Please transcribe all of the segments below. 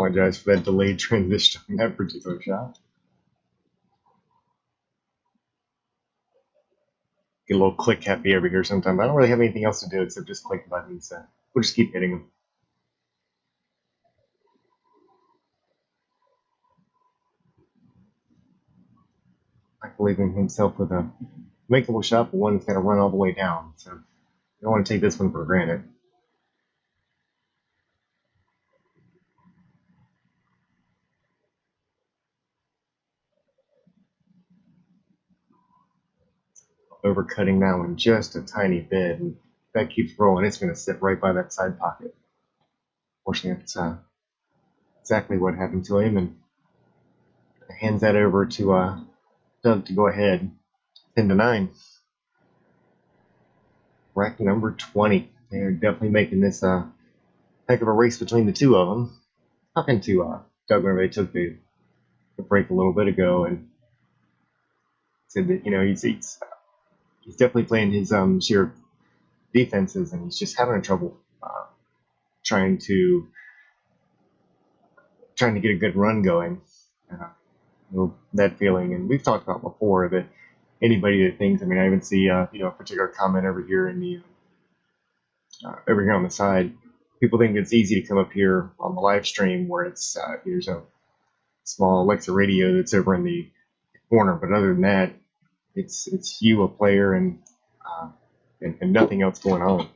Apologize for that delayed transition on that particular shot. Get a little click happy over here sometimes. I don't really have anything else to do except just click buttons, so we'll just keep hitting them. Michael leaving himself with a makeable shot, but one that's going to run all the way down, so you don't want to take this one for granted. Overcutting that one just a tiny bit, and if that keeps rolling, it's going to sit right by that side pocket. Fortunately, that's exactly what happened to him, and hands that over to Doug to go ahead. 10-9. Rack number 20. They're definitely making this a heck of a race between the two of them. Talking to Doug whenever they took the break a little bit ago, and said that he's definitely playing his sheer defenses, and he's just having trouble trying to get a good run going. That feeling, and we've talked about before that anybody that thinks, I even see a particular comment over here in the over here on the side. People think it's easy to come up here on the live stream where it's there's a small Alexa radio that's over in the corner, but other than that, it's you, a player, and nothing else going on.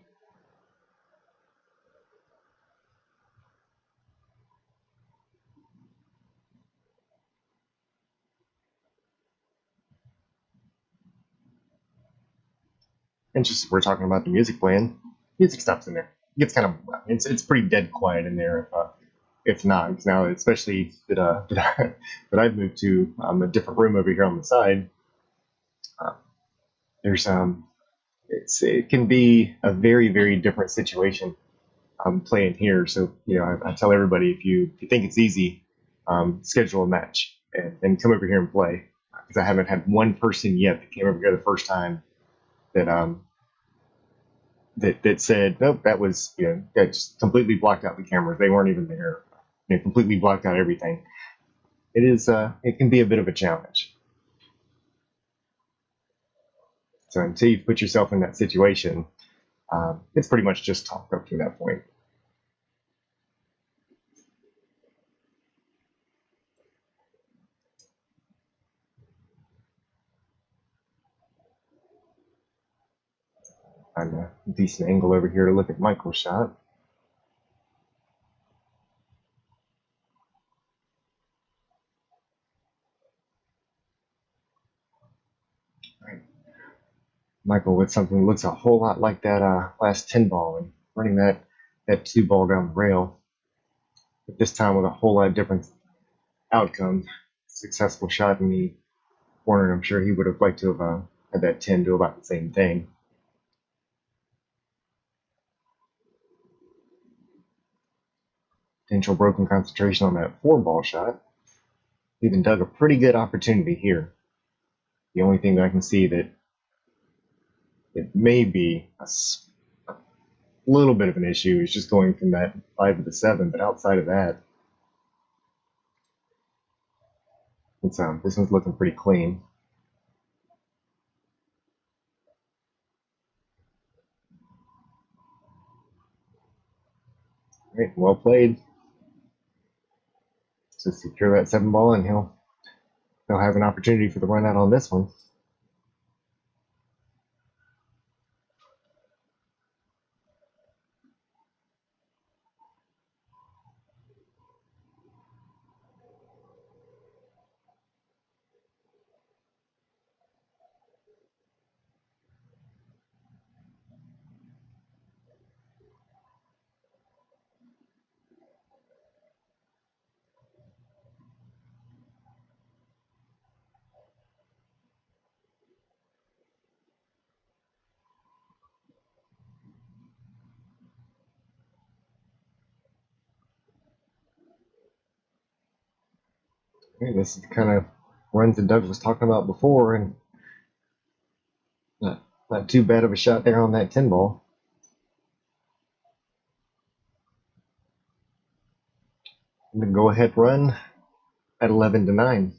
And just we're talking about the music playing, music stops in there. It gets kind of it's pretty dead quiet in there if not. Because now, especially that I've moved to a different room over here on the side. There's it can be a very, very different situation playing here. So I tell everybody, if you think it's easy, schedule a match and come over here and play. Because I haven't had one person yet that came over here the first time that that said nope, that was that just completely blocked out the cameras. They weren't even there. Completely blocked out everything. It can be a bit of a challenge. So until you put yourself in that situation, it's pretty much just talk up to that point. Find a decent angle over here to look at Michael's shot. Right. Michael with something that looks a whole lot like that last 10 ball and running that 2 ball down the rail. But this time with a whole lot different outcome. Successful shot in the corner. I'm sure he would have liked to have had that 10 do about the same thing. Potential broken concentration on that 4 ball shot. Even Doug a pretty good opportunity here. The only thing that I can see that it may be a little bit of an issue is just going from that 5 to the 7, but outside of that, this one's looking pretty clean. All right, well played. So secure that 7 ball, and he'll have an opportunity for the run out on this one. Okay, this is the kind of runs that Doug was talking about before, and not too bad of a shot there on that 10 ball. And then go ahead run at 11 to 9.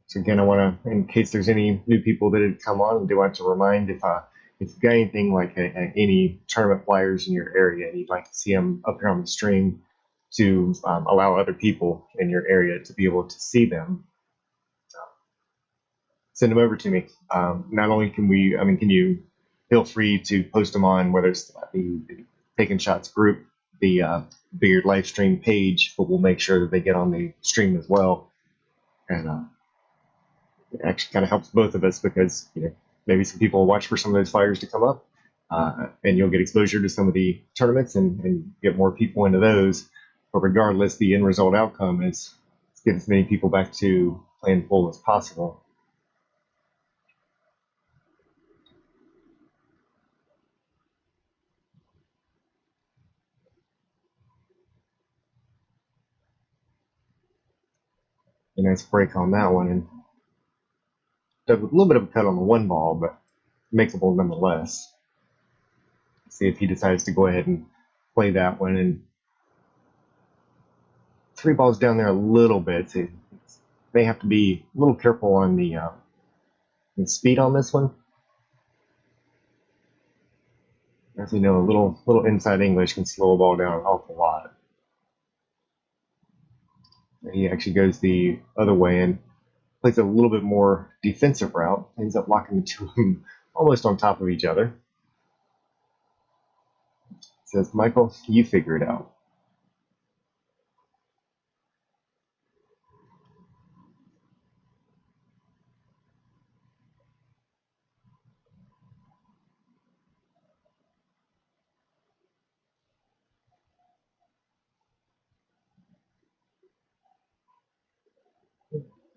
So again, I want to, in case there's any new people that had come on, I do want to remind if you've got anything like any tournament flyers in your area and you'd like to see them up here on the stream to allow other people in your area to be able to see them, send them over to me. Not only can we, I mean, can you feel free to post them on whether it's the Taking Shots group, the Beard live stream page, but we'll make sure that they get on the stream as well. And it actually kind of helps both of us because maybe some people will watch for some of those flyers to come up, and you'll get exposure to some of the tournaments and get more people into those. But regardless, the end result outcome is get as many people back to playing full as possible. A nice break on that one, and a little bit of a cut on the one ball, but makeable nonetheless. See if he decides to go ahead and play that one, and three balls down there a little bit. So may have to be a little careful on the speed on this one. As you know, a little inside English can slow a ball down an awful lot. He actually goes the other way and plays a little bit more defensive route. Ends up locking the two of them almost on top of each other. Says, Michael, you figure it out.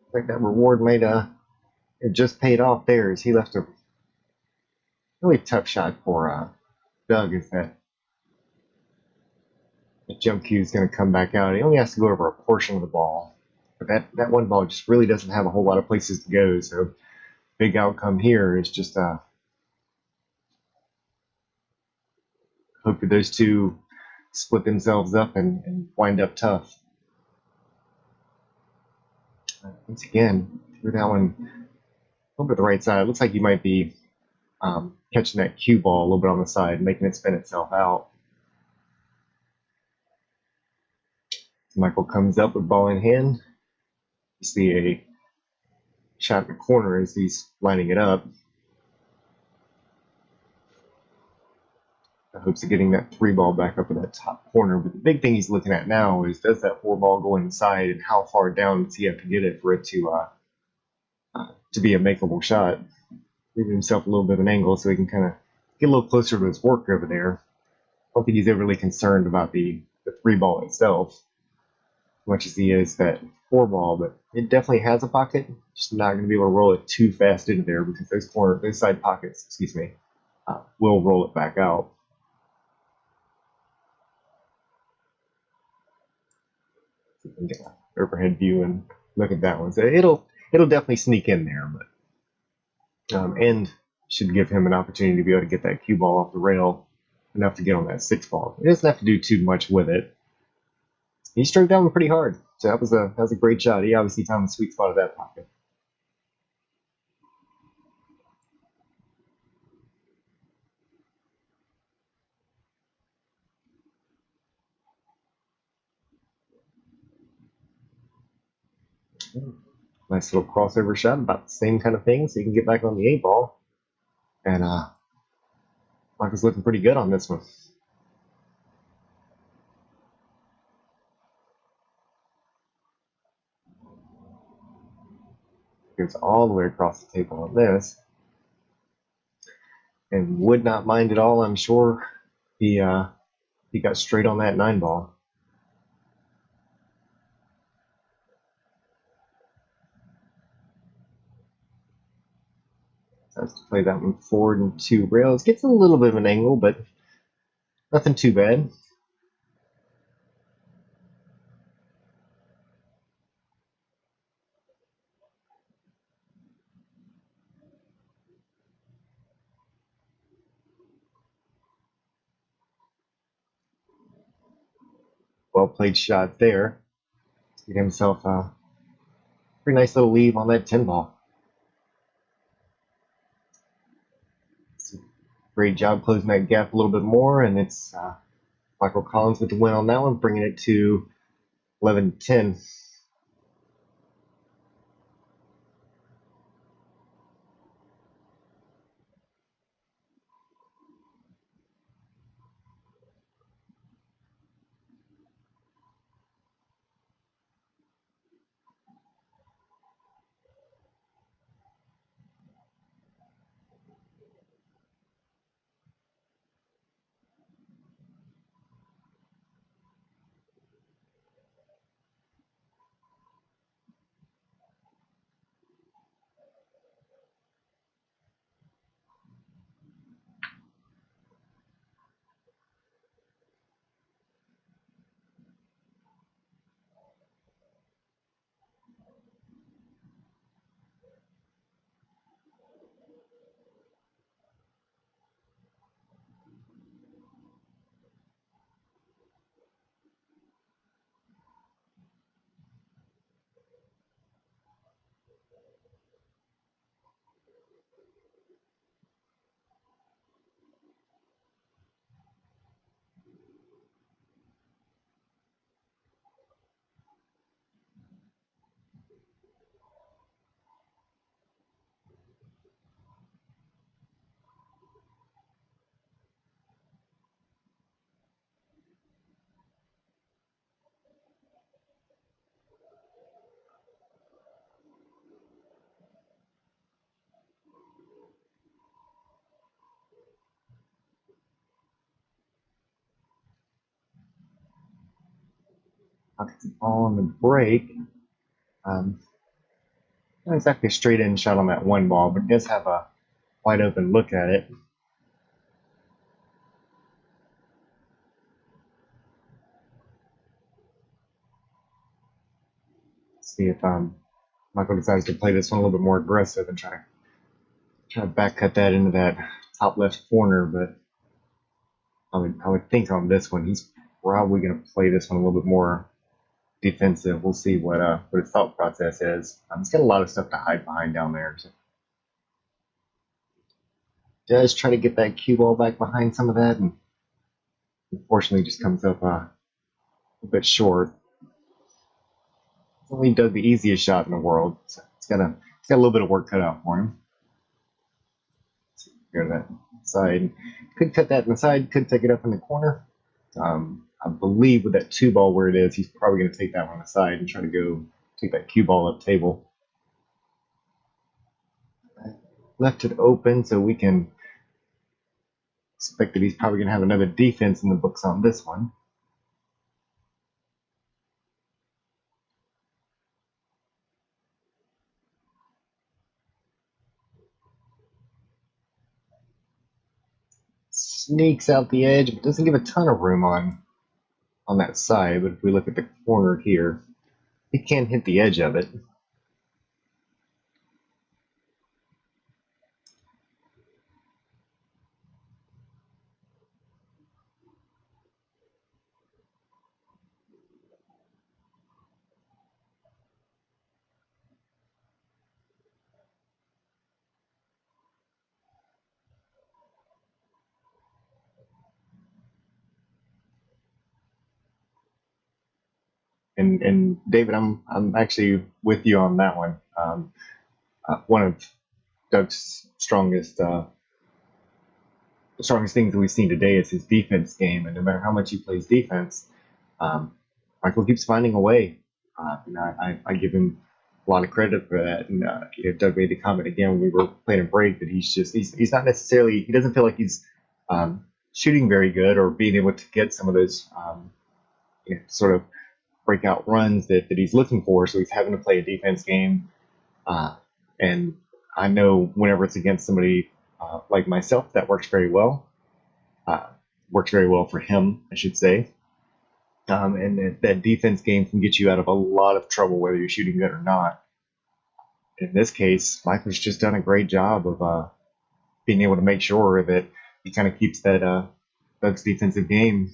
I think that reward might it just paid off there as he left a really tough shot for Doug. Is that the jump cue is going to come back out? He only has to go over a portion of the ball, but that one ball just really doesn't have a whole lot of places to go. So big outcome here is just hope that those two split themselves up and wind up tough. Once again, threw that one over the right side. It looks like you might be catching that cue ball a little bit on the side, making it spin itself out. Michael comes up with ball in hand. You see a shot in the corner as he's lining it up. I hopes of getting that three ball back up in that top corner. But the big thing he's looking at now is, does that four ball go inside, and how far down does he have to get it for it to be a makeable shot? Leaving himself a little bit of an angle so he can kind of get a little closer to his work over there. I don't think he's overly concerned about the three ball itself, as much as he is that four ball, but it definitely has a pocket. Just not going to be able to roll it too fast into there because those side pockets, will roll it back out. So you can get an overhead view and look at that one. So it'll definitely sneak in there, but and should give him an opportunity to be able to get that cue ball off the rail enough to get on that six ball. He doesn't have to do too much with it. He stroked that one pretty hard, so that was a great shot. He obviously found the sweet spot of that pocket. Nice little crossover shot, about the same kind of thing, so you can get back on the eight ball. And Michael's looking pretty good on this one. Goes all the way across the table on this. And would not mind at all, I'm sure, he got straight on that nine ball. Has to play that one forward and two rails. Gets a little bit of an angle, but nothing too bad. Well played shot there. Get himself a pretty nice little lead on that 10 ball. Great job closing that gap a little bit more, and it's Michael Collins with the win on that one, bringing it to 11-10. Pockets the ball on the break. Not exactly a straight in shot on that one ball, but does have a wide open look at it. See if Michael decides to play this one a little bit more aggressive and try to back cut that into that top left corner. But I would think on this one he's probably going to play this one a little bit more defensive. We'll see what his thought process is. He's got a lot of stuff to hide behind down there. So does try to get that cue ball back behind some of that, and unfortunately just comes up a bit short. He's only dug the easiest shot in the world, so it's got a little bit of work cut out for him. Go to that side. Could cut that in the side, could take it up in the corner. I believe with that 2 ball where it is, he's probably going to take that one aside and try to go take that cue ball up table. Left it open so we can expect that he's probably going to have another defense in the books on this one. Sneaks out the edge, but doesn't give a ton of room on that side. But if we look at the corner here, he can hit the edge of it. And David, I'm actually with you on that one. One of Doug's strongest things that we've seen today is his defense game, and no matter how much he plays defense, um, Michael keeps finding a way. And I give him a lot of credit for that. And Doug made the comment again when we were playing a break that he's not necessarily, he doesn't feel like he's shooting very good or being able to get some of those sort of breakout runs that he's looking for. So he's having to play a defense game. And I know whenever it's against somebody like myself, that works very well. Works very well for him, I should say. And that defense game can get you out of a lot of trouble, whether you're shooting good or not. In this case, Michael's just done a great job of being able to make sure that he kind of keeps that Doug's defensive game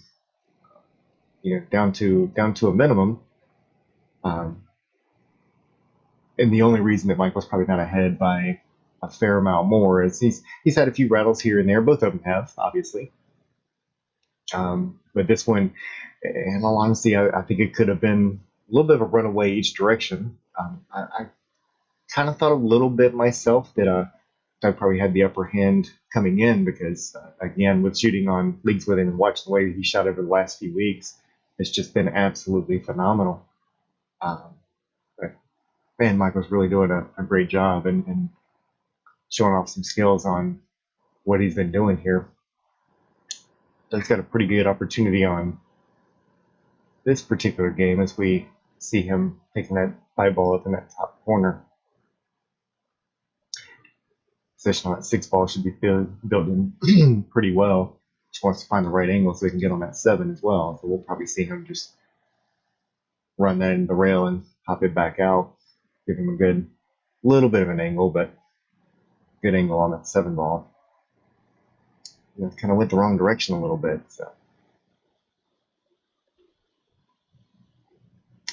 down to a minimum. Um, and the only reason that Michael's probably not ahead by a fair amount more is he's had a few rattles here and there. Both of them have, obviously. But this one, in all honesty, I think it could have been a little bit of a runaway each direction. I kind of thought a little bit myself that Doug probably had the upper hand coming in because, again, with shooting on leagues with him and watching the way that he shot over the last few weeks, it's just been absolutely phenomenal. Um, but man, Michael's really doing a great job and showing off some skills on what he's been doing here. Doug's got a pretty good opportunity on this particular game as we see him taking that high ball up in that top corner. Position on that 6 ball should be built in pretty well. Just wants to find the right angle so he can get on that 7 as well. So we'll probably see him just run that into the rail and pop it back out. Give him a good little bit of an angle, but good angle on that 7 ball. It kind of went the wrong direction a little bit. So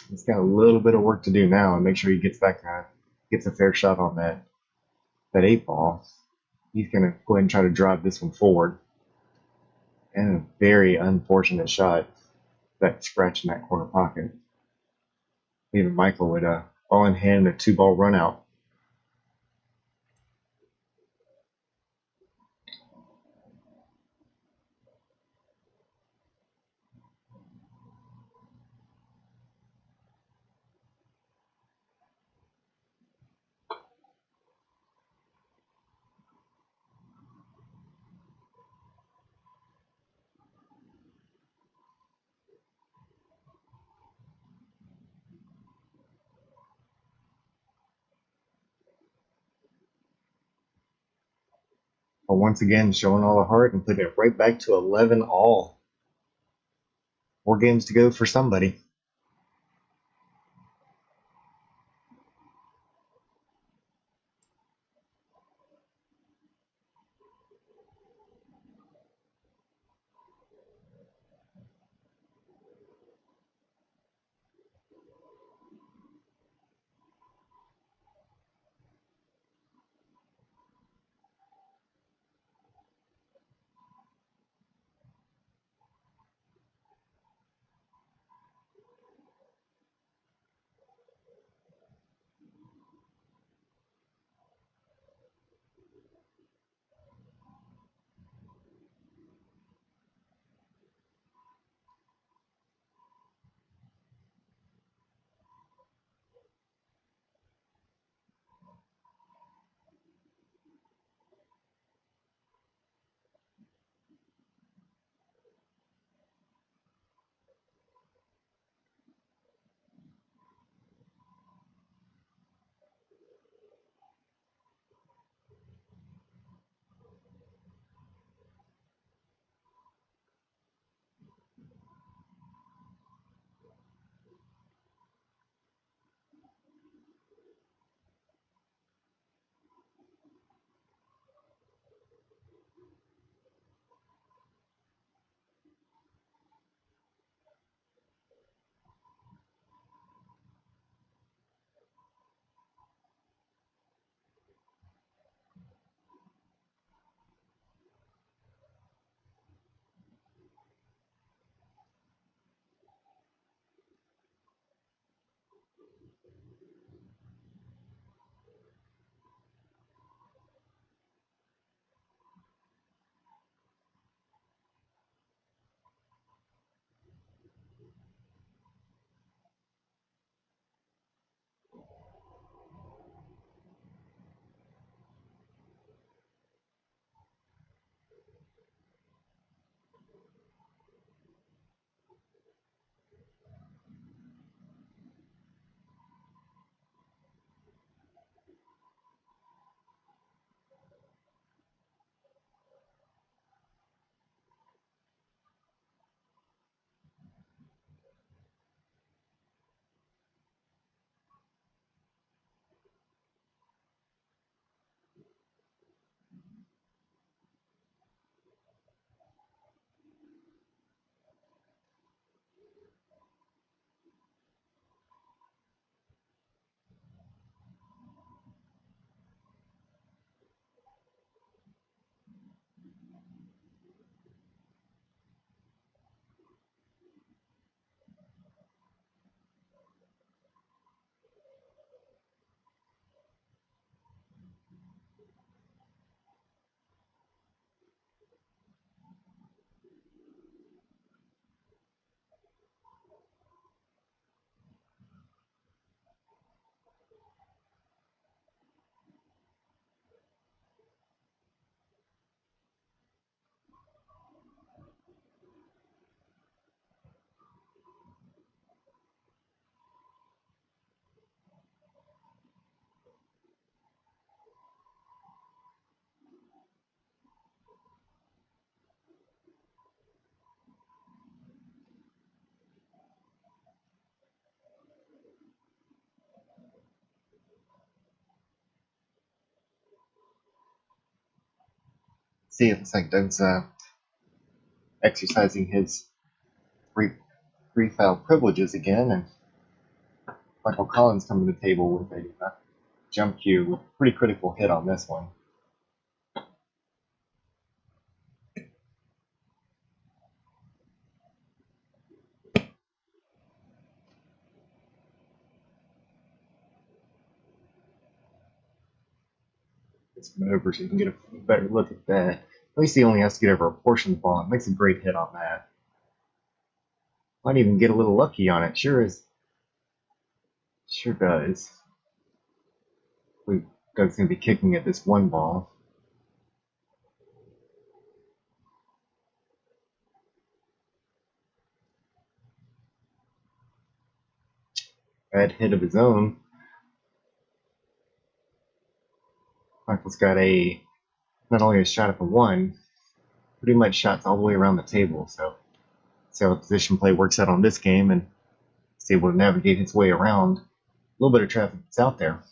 he's got a little bit of work to do now and make sure he gets a fair shot on that 8 ball. He's going to go ahead and try to drive this one forward. And a very unfortunate shot, that scratch in that corner pocket. Even Michael would all in hand a 2 ball run out. But once again, showing all the heart and putting it right back to 11 all. 4 games to go for somebody. See, it looks like Doug's exercising his free foul privileges again, and Michael Collins coming to the table with a jump cue with a pretty critical hit on this one. It's over so you can get a better look at that. At least he only has to get over a portion of the ball. It makes a great hit on that. Might even get a little lucky on it. Sure does. Doug's going to be kicking at this one ball. Bad hit of his own. Michael's got not only a shot at the one, pretty much shots all the way around the table. So see how the position play works out on this game, and he's able to navigate his way around a little bit of traffic that's out there.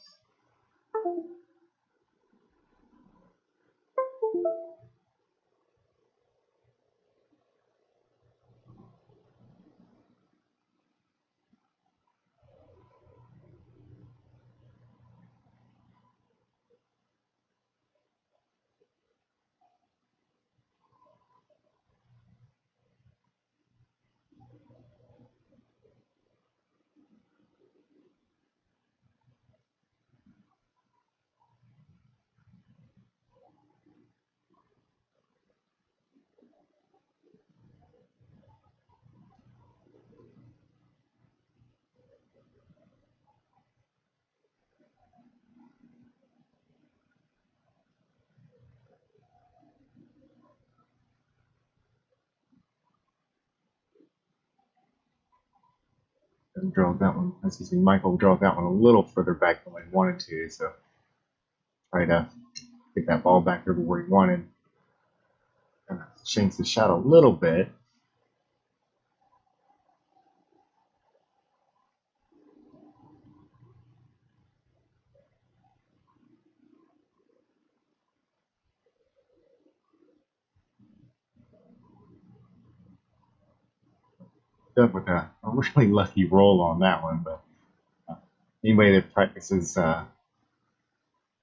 Michael drove that one a little further back than he wanted to, so try to get that ball back over where he wanted. Kind of shanks the shot a little bit. Up with a really lucky roll on that one, but anybody that practices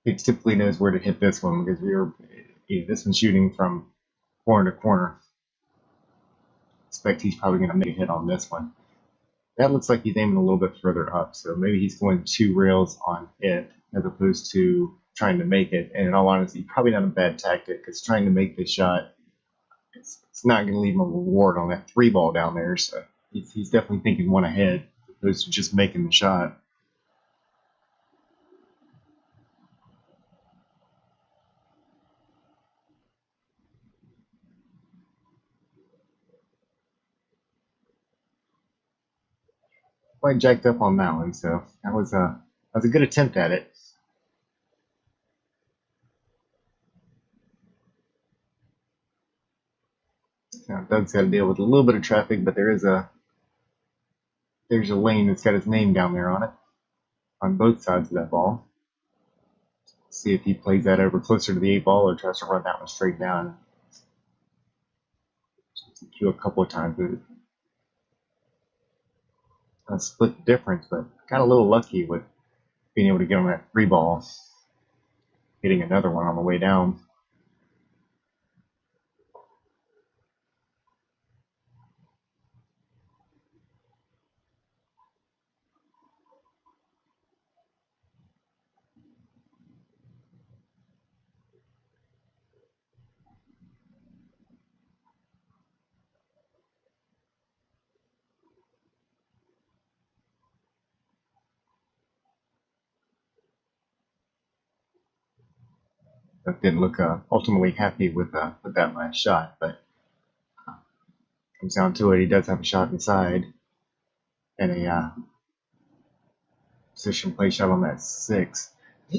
he typically knows where to hit this one because this one's shooting from corner to corner. Expect he's probably going to make a hit on this one. That looks like he's aiming a little bit further up, so maybe he's going 2 rails on it as opposed to trying to make it. And in all honesty, probably not a bad tactic because trying to make this shot, it's not going to leave him a reward on that 3 ball down there. So he's definitely thinking one ahead as opposed to just making the shot. Quite jacked up on that one, so that was a good attempt at it. Now Doug's got to deal with a little bit of traffic, but there's a lane that's got his name down there on it, on both sides of that ball. See if he plays that over closer to the 8 ball or tries to run that one straight down. Cue a couple of times, but split the difference, but got a little lucky with being able to get on that 3 ball, hitting another one on the way down. That didn't look ultimately happy with that last shot, but comes down to it, he does have a shot inside and a position play shot on that 6.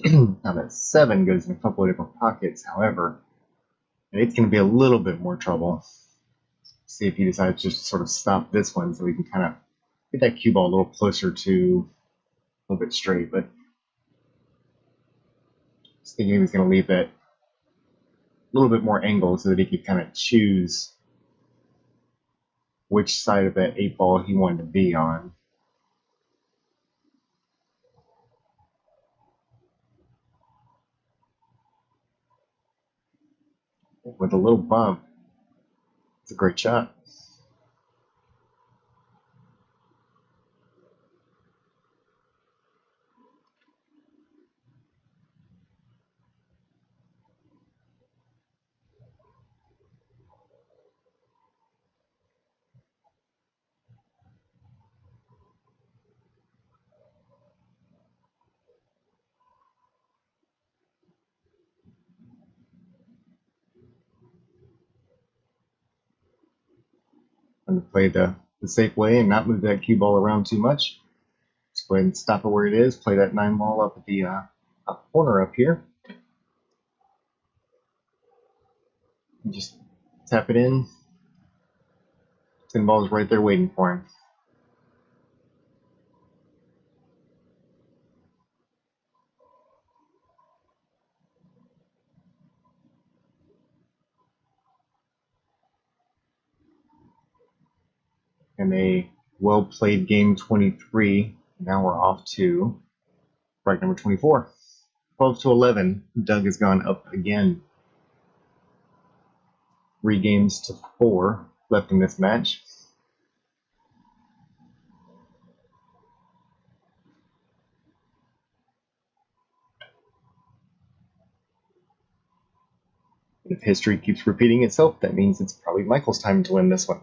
Now that 7 goes in a couple of different pockets, however, and it's going to be a little bit more trouble. See if he decides just to sort of stop this one so he can kind of get that cue ball a little closer to a little bit straight, but I was thinking he was going to leave little bit more angle so that he could kind of choose which side of that 8 ball he wanted to be on. With a little bump, it's a great shot. I'm going to play the safe way and not move that cue ball around too much. Just go ahead and stop it where it is. Play that 9 ball up at the up corner up here. And just tap it in. 10 ball's right there waiting for him. And a well played game 23. Now we're off to break number 24. 12-11. Doug has gone up again. 3 games to 4 left in this match. If history keeps repeating itself, that means it's probably Michael's time to win this one.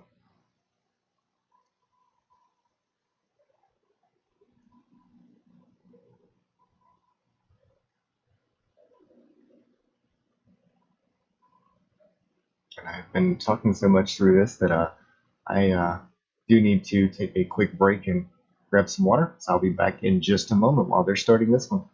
And I've been talking so much through this that I do need to take a quick break and grab some water. So I'll be back in just a moment while they're starting this one.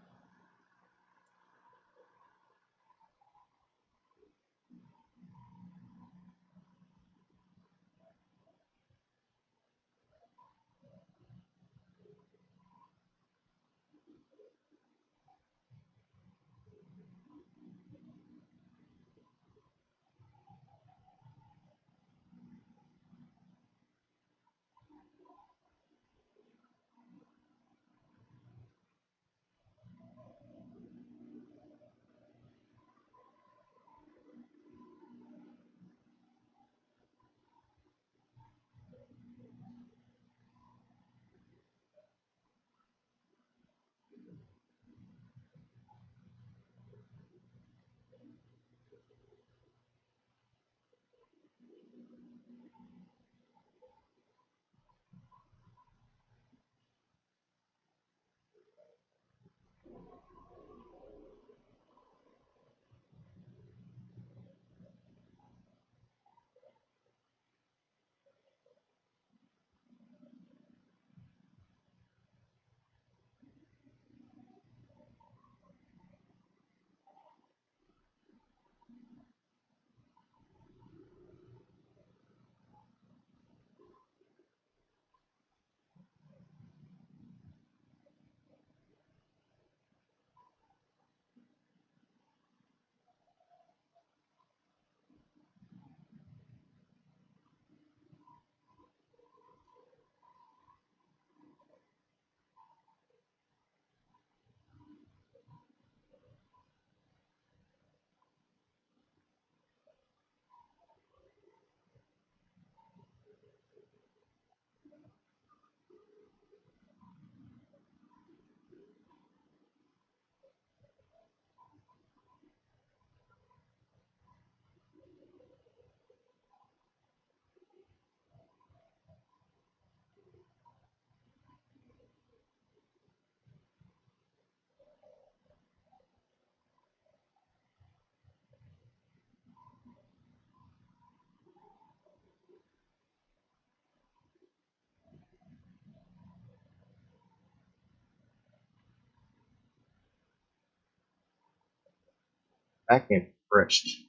Back in fresh.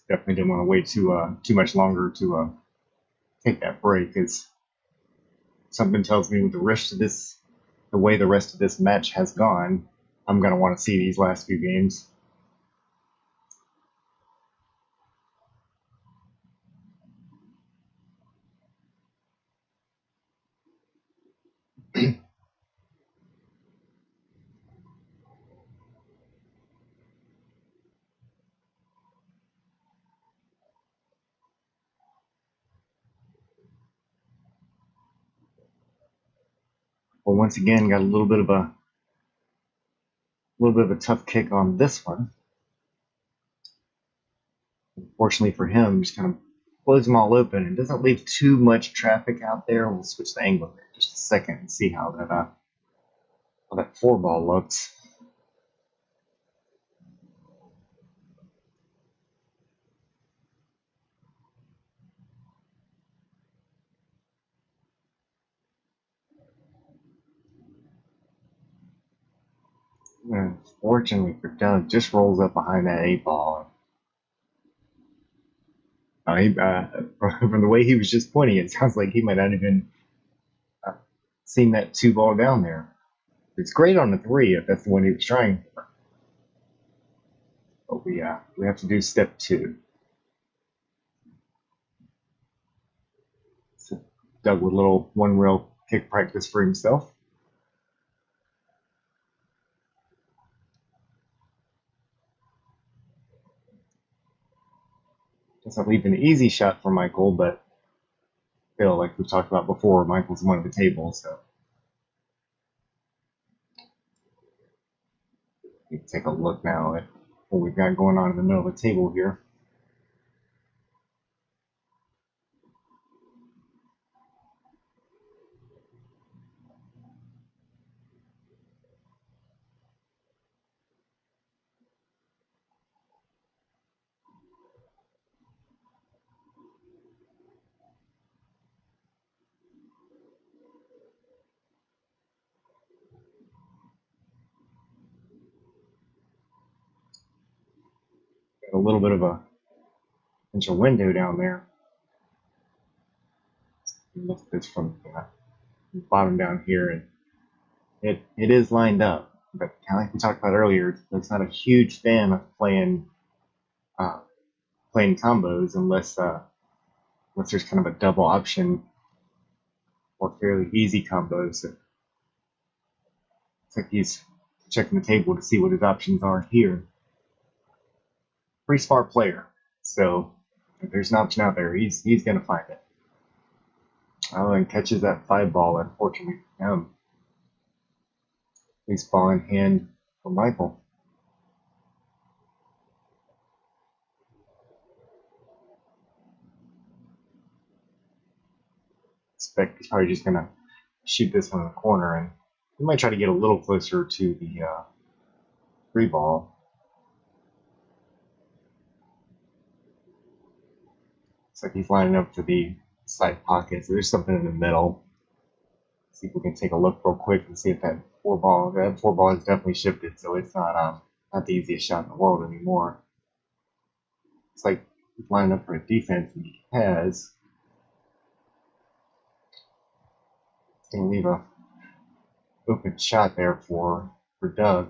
definitely didn't want to wait too much longer to take that break, because something tells me with the way the rest of this match has gone, I'm gonna want to see these last few games. Well, once again, got a little bit of a tough kick on this one. Fortunately for him, just kind of blows them all open and doesn't leave too much traffic out there. We'll switch the angle here in just a second and see how that four ball looks. And fortunately for Doug, just rolls up behind that eight ball. From the way he was just pointing, it sounds like he might not even uh, seen that two ball down there. It's great on the three if that's the one he was trying for. But we have to do step two. So Doug with a little one rail kick practice for himself. Doesn't leave an easy shot for Michael, but still, like we talked about before, Michael's one of the tables, so you can take a look now at what we've got going on in the middle of the table here. Got a little bit of a potential window down there. Look at this from the bottom down here, and it is lined up. But kind of like we talked about earlier, it's not a huge fan of uh, playing combos unless there's kind of a double option or fairly easy combos. So it's like he's checking the table to see what his options are here. Pretty smart player. So if there's an option out there, he's gonna find it. Oh, and catches that five ball, unfortunately for him. At least ball in hand for Michael. Expect he's probably just gonna shoot this one in the corner, and he might try to get a little closer to the three ball. It's like he's lining up for the side pocket, so there's something in the middle. See if we can take a look real quick and see if that four ball has definitely shifted, so it's not the easiest shot in the world anymore. It's like he's lining up for a defense, and he has. It's gonna leave a open shot there for Doug.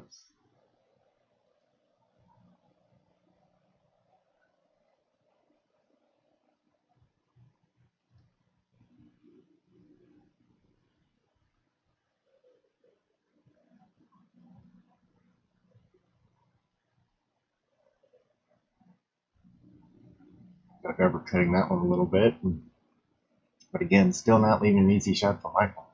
Doug overcutting that one a little bit, but again, still not leaving an easy shot for Michael.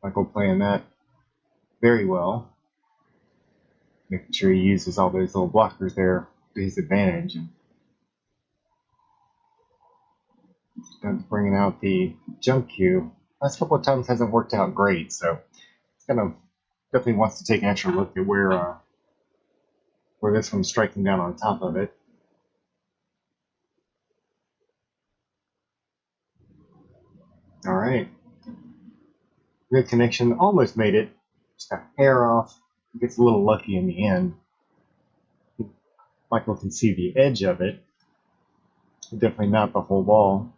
Michael playing that very well, making sure he uses all those little blockers there to his advantage. And Doug's bringing out the jump cue. last couple of times hasn't worked out great, so it's kind of definitely wants to take an extra look at where this one's striking down on top of it. All right, good connection, almost made it, just a hair off. Gets a little lucky in the end. Michael can see the edge of it, definitely not the whole ball.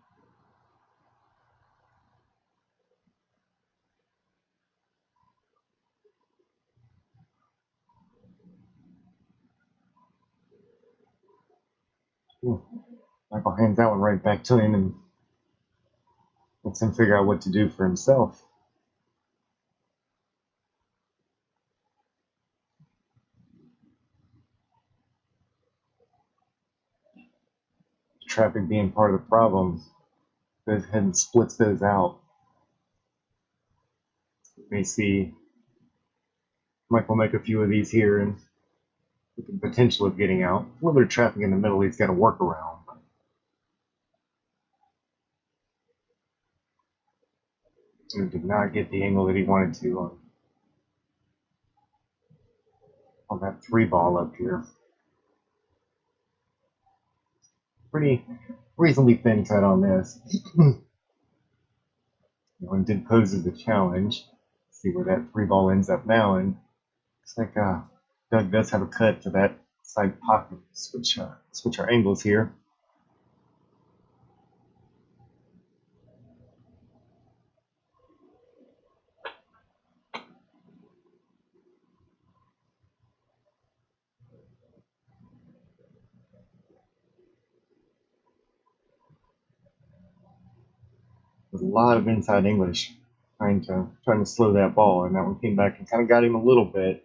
Ooh, Michael hands that one right back to him and lets him figure out what to do for himself. Traffic being part of the problem, goes ahead and splits those out. You may see Michael make a few of these here and with the potential of getting out. A little bit of traffic in the middle he's got to work around. He did not get the angle that he wanted to on that 3 ball up here. Pretty reasonably thin cut on this. One did pose as a challenge. See where that 3 ball ends up now, and looks like Doug does have a cut to that side pocket. Switch our angles here. With a lot of inside English, trying to slow that ball, and that one came back and kind of got him a little bit.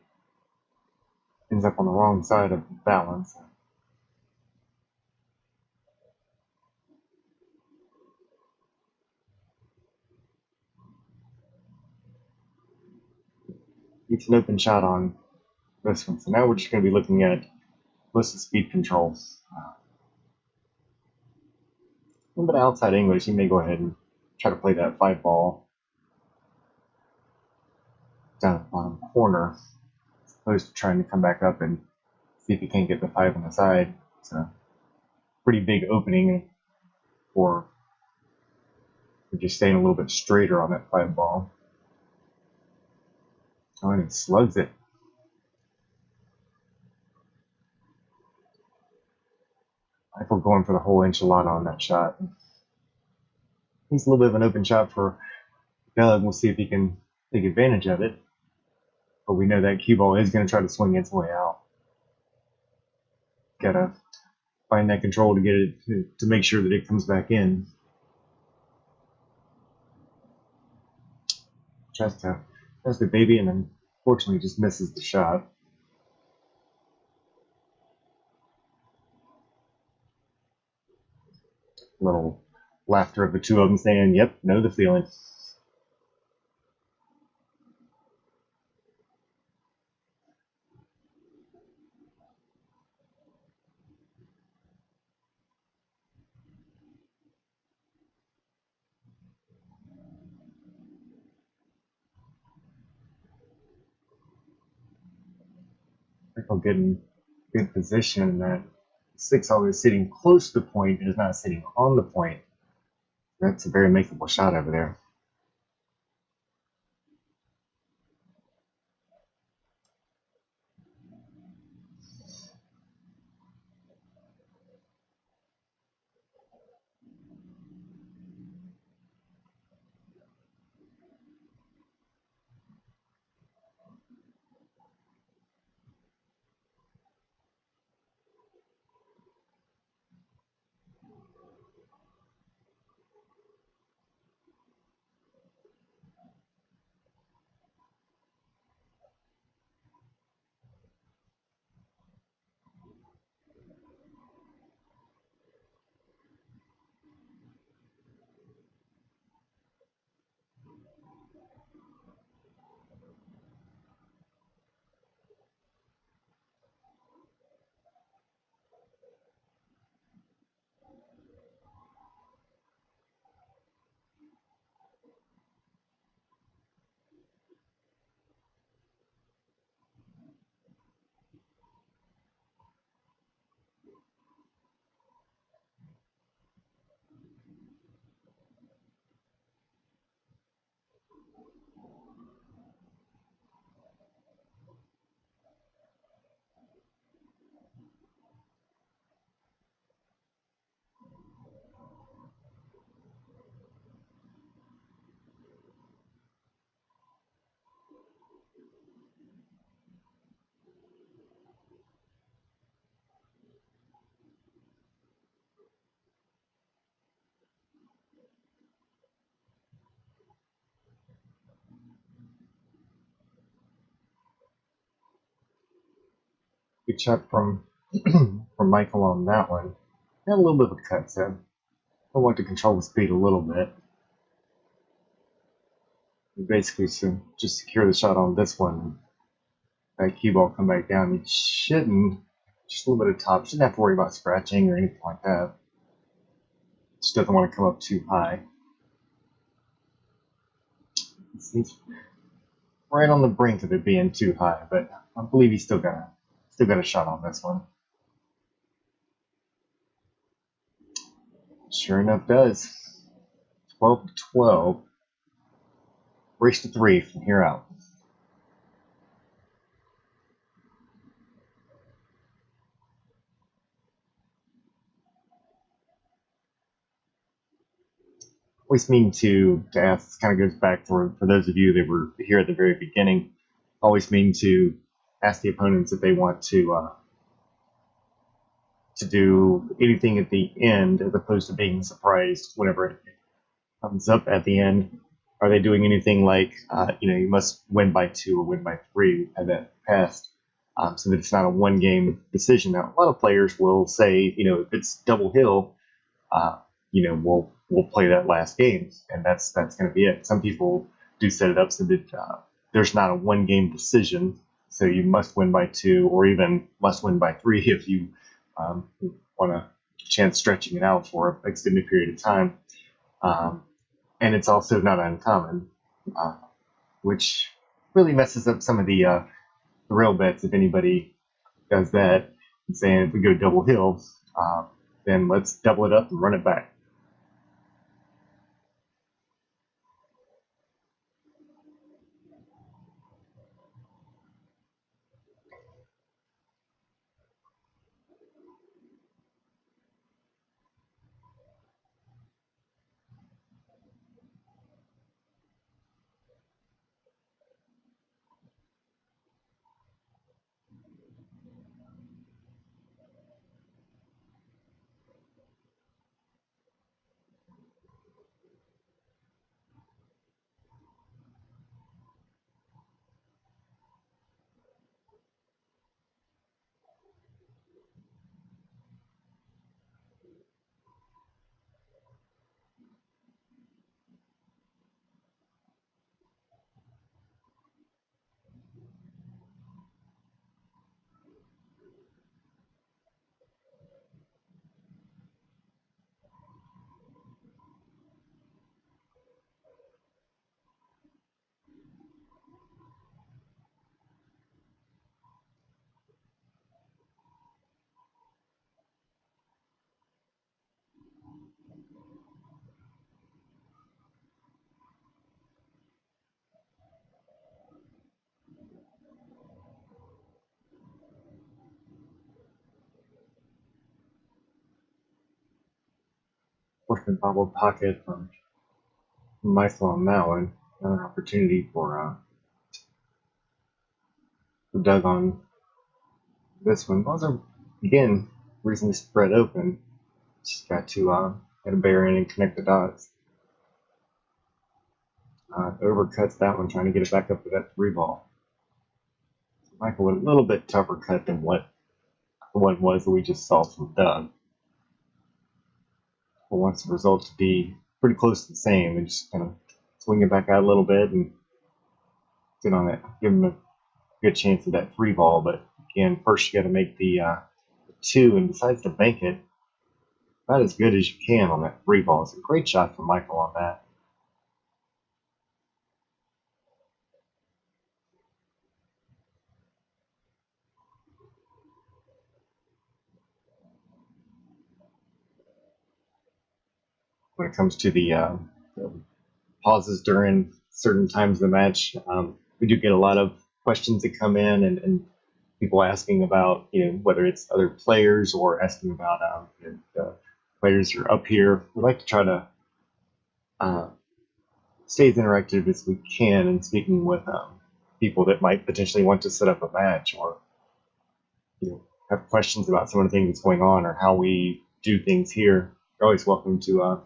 Ends up on the wrong side of balance. Gets an open shot on this one. So now we're just going to be looking at most of speed control. A little bit of outside English. You may go ahead and try to play that 5 ball down at the bottom corner, as opposed to trying to come back up and see if you can't get the 5 on the side. It's a pretty big opening for just staying a little bit straighter on that 5 ball. Oh, and he slugs it. Michael going for the whole enchilada on that shot. He's a little bit of an open shot for Doug. We'll see if he can take advantage of it. But we know that cue ball is going to try to swing its way out. Gotta find that control to get it to make sure that it comes back in. Tries to baby and unfortunately just misses the shot. Little laughter of the two of them saying, "Yep, know the feeling." Michael getting good position. That 6 always sitting close to the point and is not sitting on the point. That's a very makeable shot over there. Good shot from from Michael on that one. Had a little bit of a cut, so I want to control the speed a little bit. Basically, so just secure the shot on this one. That cue ball come back down. It shouldn't. Just a little bit of top. Shouldn't have to worry about scratching or anything like that. Just doesn't want to come up too high. He's right on the brink of it being too high, but I believe he's still got a shot on this one. Sure enough, does. 12-12. Race to 3 from here out. Always mean to ask. This kind of goes back for those of you that were here at the very beginning. Always mean to ask the opponents if they want to do anything at the end as opposed to being surprised whenever it comes up at the end. Are they doing anything like you must win by 2 or win by 3? We've had that past. So that it's not a one-game decision. Now, a lot of players will say, if it's double hill, we'll play that last game, and that's going to be it. Some people do set it up so that there's not a one-game decision, so you must win by 2 or even must win by 3 if you want a chance stretching it out for an extended period of time. And it's also not uncommon, which really messes up some of the rail bets if anybody does that, and saying if we go double hill, then let's double it up and run it back. Fortunate bobble pocket from Michael on that one. Another opportunity for Doug on this one. Also, again, reason to spread open. Just got to bear in and connect the dots. Overcuts that one, trying to get it back up to that 3 ball. Michael with a little bit tougher cut than what was that we just saw from Doug. But wants the result to be pretty close to the same, and just kind of swing it back out a little bit and get on it, give him a good chance of that 3 ball. But again, first you got to make the 2, and decides to bank it about as good as you can on that 3 ball. It's a great shot from Michael on that. When it comes to the pauses during certain times of the match, we do get a lot of questions that come in, and people asking about whether it's other players or asking about players who are up here. We like to try to stay as interactive as we can in speaking with people that might potentially want to set up a match or have questions about some of the things that's going on or how we do things here. You're always welcome to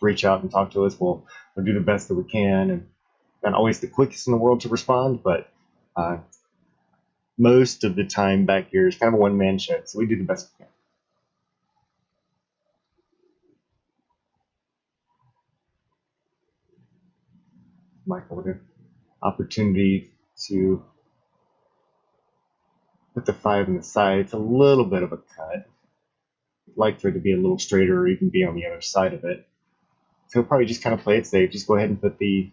reach out and talk to us. We'll do the best that we can, and not always the quickest in the world to respond, but most of the time back here is kind of a one-man show, so we do the best we can. Michael with an opportunity to put the 5 in the side. It's a little bit of a cut. I'd like for it to be a little straighter or even be on the other side of it. So he'll probably just kind of play it safe. Just go ahead and put the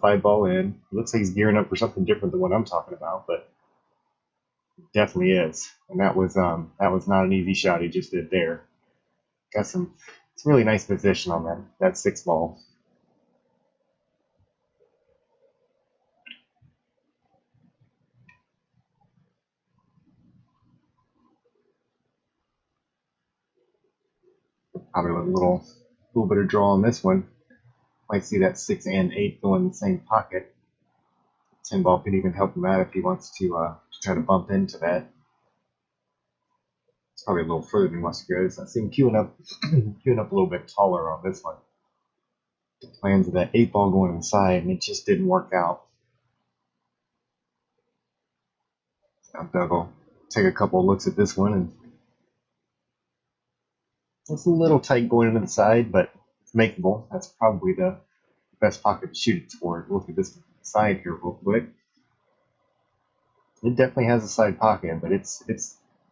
5 ball in. It looks like he's gearing up for something different than what I'm talking about, but it definitely is. And that was not an easy shot he just did there. Got some really nice position on that 6 ball. Probably with a little bit of draw on this one. Might see that 6 and 8 go in the same pocket. 10 ball could even help him out if he wants to try to bump into that. It's probably a little further than he wants to go. So I see him queuing up a little bit taller on this one. The plans of that 8 ball going inside, and it just didn't work out. Now Doug will take a couple of looks at this one, and it's a little tight going into the side, but it's makeable. That's probably the best pocket to shoot it toward. Look at this side here real quick. It definitely has a side pocket, but it's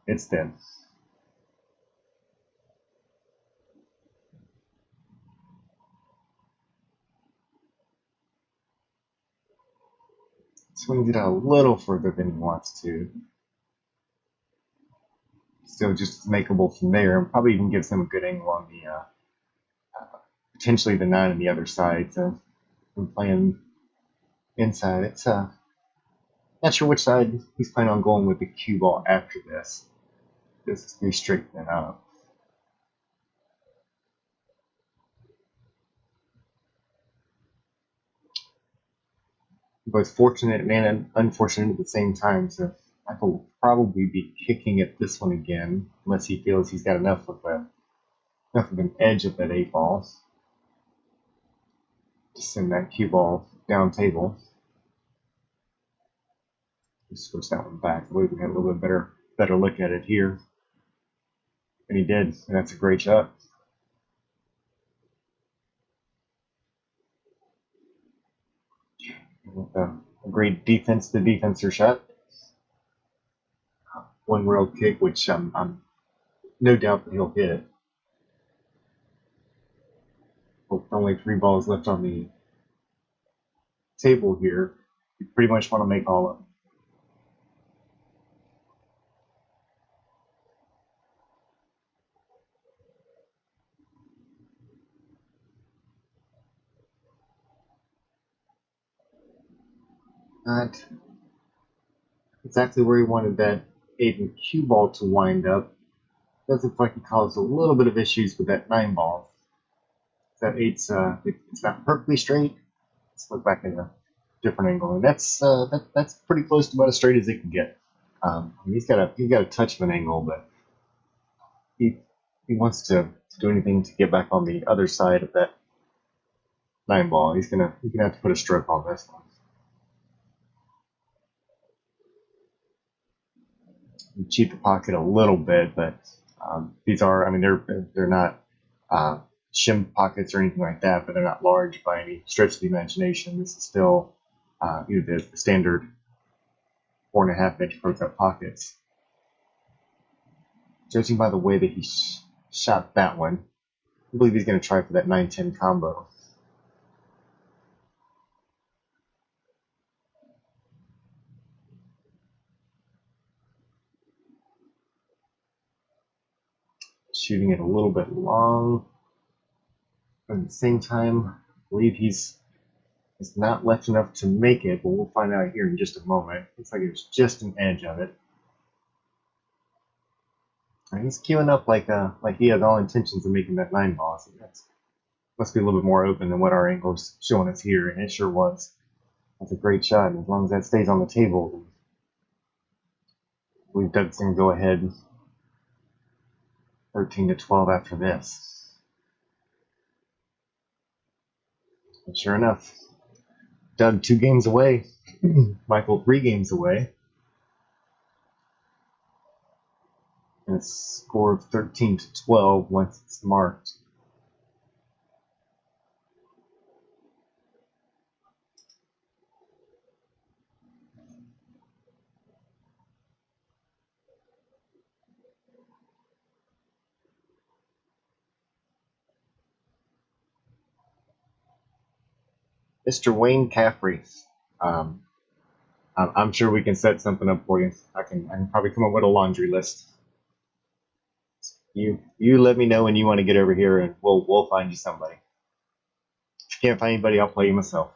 thin. Swings it out a little further than he wants to. Still just makeable from there, and probably even gives him a good angle on the potentially the 9 on the other side. So I'm playing inside. It's not sure which side he's planning on going with the cue ball after this. This is pretty straight then up. Both fortunate and unfortunate at the same time. So Michael will probably be kicking at this one again, unless he feels he's got enough of an edge of that 8 ball to send that cue ball down table. Just switch that one back. I believe we had a little bit better look at it here. And he did, and that's a great shot. With a great defense, the defenser shot. One real kick, which I'm no doubt that he'll hit. With only 3 balls left on the table here, you pretty much want to make all of them. Not exactly where he wanted that 8 and cue ball to wind up. Does look like he caused a little bit of issues with that 9 ball. That 8's it's not perfectly straight. Let's look back at a different angle, and that's pretty close to about as straight as it can get. He's got a touch of an angle, but he wants to do anything to get back on the other side of that 9 ball. He's gonna have to put a stroke on this one. Cheat the pocket a little bit, but these are, I mean, they're not shim pockets or anything like that, but they're not large by any stretch of the imagination. This is still the standard 4.5 inch pro cut pockets. Judging by the way that he shot that one, I believe he's going to try for that 9-10 combo. Shooting it a little bit long. But at the same time, I believe he's not left enough to make it, but we'll find out here in just a moment. Looks like there's just an edge of it. And he's queuing up like he has all intentions of making that 9 ball. So that must be a little bit more open than what our angle's showing us here, and it sure was. That's a great shot, and as long as that stays on the table, we've done some go ahead 13-12 after this. And sure enough, Doug 2 games away, Michael 3 games away. and a score of 13-12 once it's marked. Mr. Wayne Caffrey. Um, I'm sure we can set something up for you. I can probably come up with a laundry list. You let me know when you want to get over here, and we'll find you somebody. If you can't find anybody, I'll play you myself.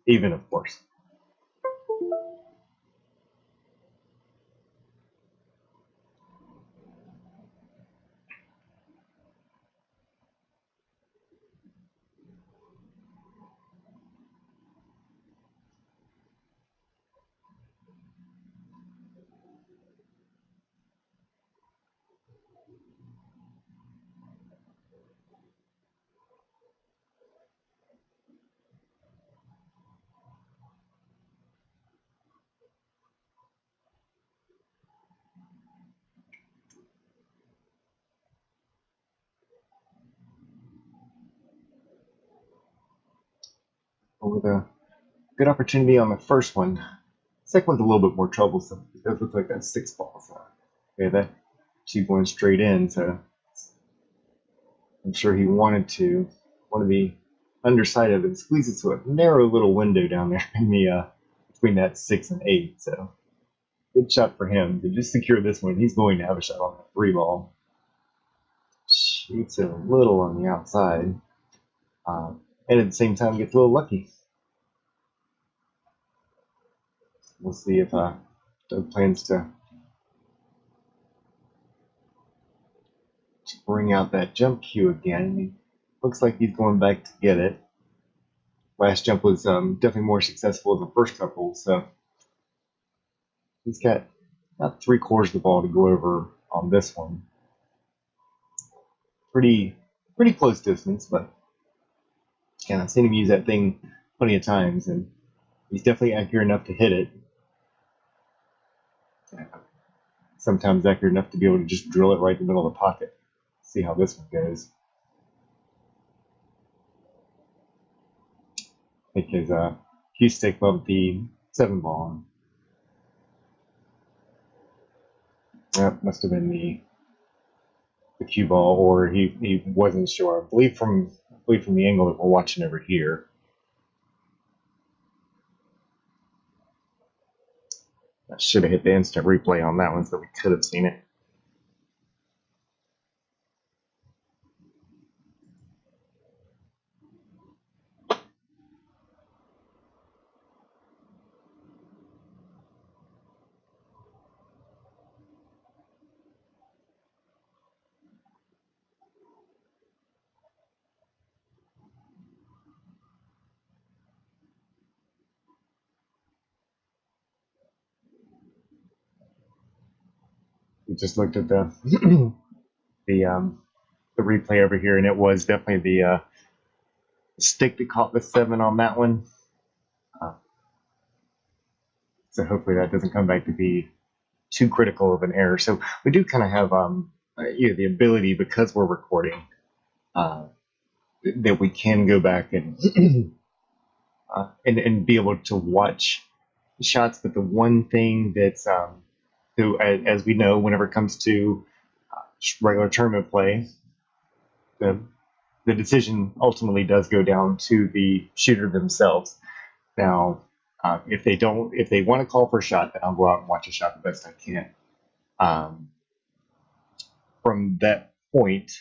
Even, of course. With a good opportunity on the first one. Second one's a little bit more troublesome. It does look like that 6 ball. So, okay, that she's going straight in, so I'm sure he wanted to be underside of it and squeeze it to a narrow little window down there in the between that 6 and 8. So good shot for him to just secure this one. He's going to have a shot on that 3 ball. Shoots it a little on the outside, and at the same time gets a little lucky. We'll see if Doug plans to bring out that jump cue again. He looks like he's going back to get it. Last jump was definitely more successful than the first couple, so he's got about 3/4 of the ball to go over on this one. Pretty close distance, but yeah, I've seen him use that thing plenty of times, and he's definitely accurate enough to hit it. Sometimes accurate enough to be able to just drill it right in the middle of the pocket. See how this one goes. I think his cue stick bumped the 7 ball. That must have been the cue ball, or he wasn't sure. I believe from the angle that we're watching over here. I should have hit the instant replay on that one so we could have seen it. We just looked at the the replay over here, and it was definitely the stick that caught the 7 on that one. So hopefully that doesn't come back to be too critical of an error. So we do kind of have the ability, because we're recording, that we can go back and and be able to watch shots. But the one thing that's as we know, whenever it comes to regular tournament play, the decision ultimately does go down to the shooter themselves. Now, if they want to call for a shot, then I'll go out and watch a shot the best I can. From that point,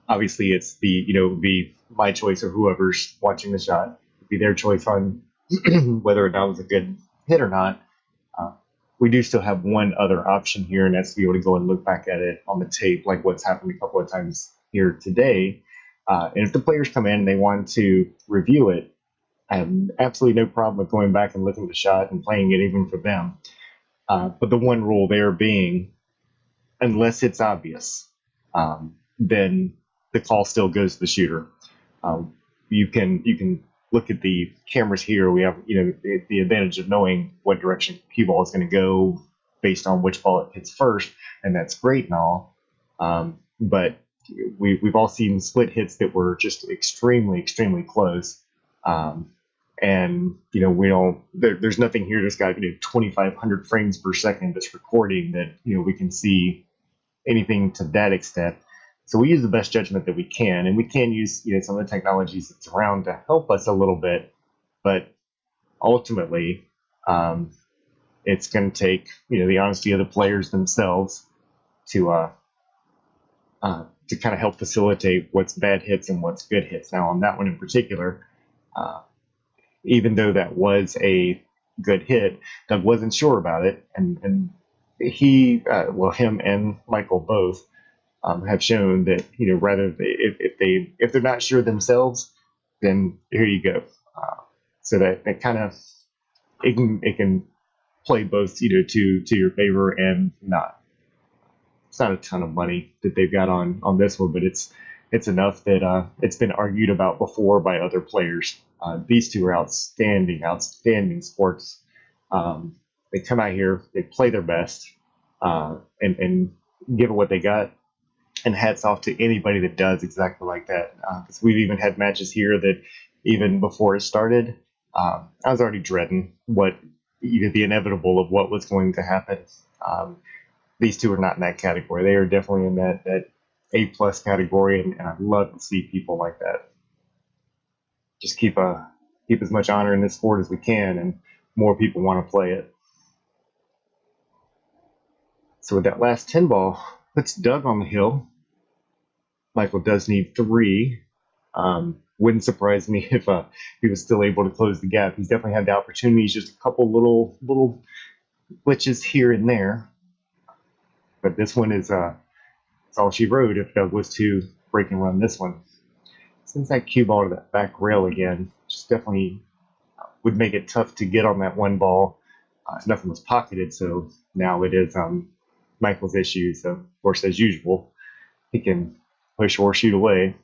obviously it's be my choice or whoever's watching the shot. It'd be their choice on whether or not it was a good hit or not. We do still have one other option here, and that's to be able to go and look back at it on the tape, like what's happened a couple of times here today. And if the players come in and they want to review it, I have absolutely no problem with going back and looking at the shot and playing it even for them. But the one rule there being, unless it's obvious, then the call still goes to the shooter. You can look at the cameras here. We have the advantage of knowing what direction cue ball is going to go based on which ball it hits first, and that's great and all. But we've all seen split hits that were just extremely close. And we don't. There's nothing here that's got 2,500 frames per second that's recording that we can see anything to that extent. So we use the best judgment that we can, and we can use some of the technologies that's around to help us a little bit. But ultimately, it's going to take the honesty of the players themselves to kind of help facilitate what's bad hits and what's good hits. Now on that one in particular, even though that was a good hit, Doug wasn't sure about it, and he, him and Michael both have shown that rather if they're not sure themselves, then here you go. So that kind of it can play both to your favor and not. It's not a ton of money that they've got on this one, but it's enough that it's been argued about before by other players. These two are outstanding sports. They come out here, they play their best, and give it what they got. And hats off to anybody that does exactly like that. Because we've even had matches here that even before it started, I was already dreading the inevitable of what was going to happen. These two are not in that category. They are definitely in that A+ category, and I love to see people like that. Just keep as much honor in this sport as we can, and more people want to play it. So with that last 10 ball, puts Doug on the hill. Michael does need 3. Wouldn't surprise me if he was still able to close the gap. He's definitely had the opportunities, just a couple little glitches here and there. But this one is it's all she wrote if Doug was to break and run this one. Since that cue ball to that back rail again, just definitely would make it tough to get on that one ball. Nothing was pocketed, so now it is Michael's issue. So, of course, as usual, he can push or shoot away.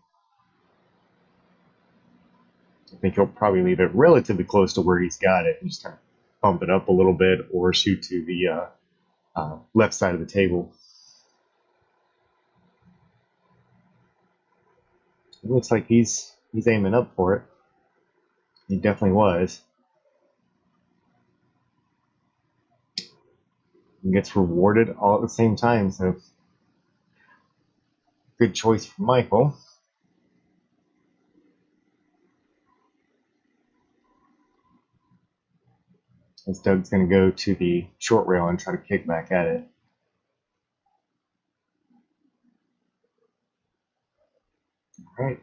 I think he'll probably leave it relatively close to where he's got it and just kind of bump it up a little bit or shoot to the left side of the table. It looks like he's aiming up for it. He definitely was. He gets rewarded all at the same time, so good choice for Michael. As Doug's going to go to the short rail and try to kick back at it. All right.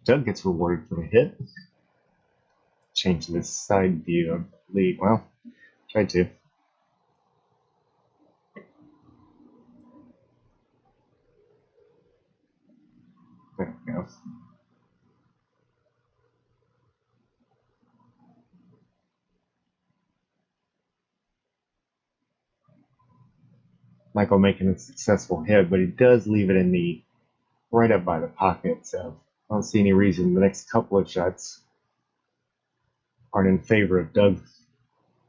Doug gets rewarded for the hit. Change this side view, I believe. Well, tried to. There we go. Michael making a successful hit, but he does leave it in the right up by the pocket, so I don't see any reason the next couple of shots aren't in favor of Doug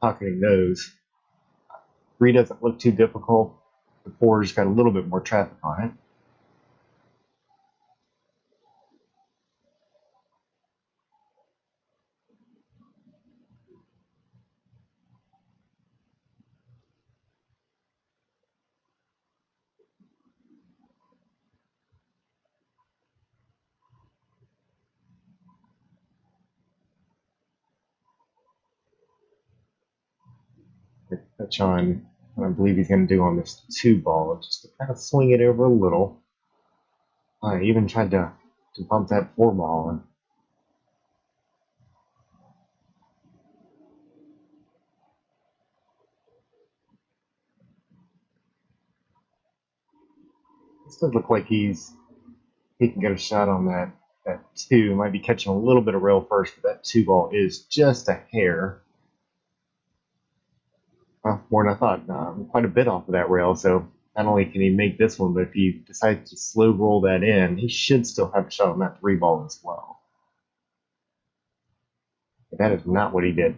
pocketing those. 3 doesn't look too difficult. The 4's got a little bit more traffic on it. Touch on what I believe he's going to do on this 2 ball, just to kind of swing it over a little. I even tried to bump that 4 ball, and this does look like he can get a shot on that 2. Might be catching a little bit of rail first, but that 2 ball is just a hair. More than I thought. Quite a bit off of that rail, so not only can he make this one, but if he decides to slow roll that in, he should still have a shot on that 3 ball as well. But that is not what he did.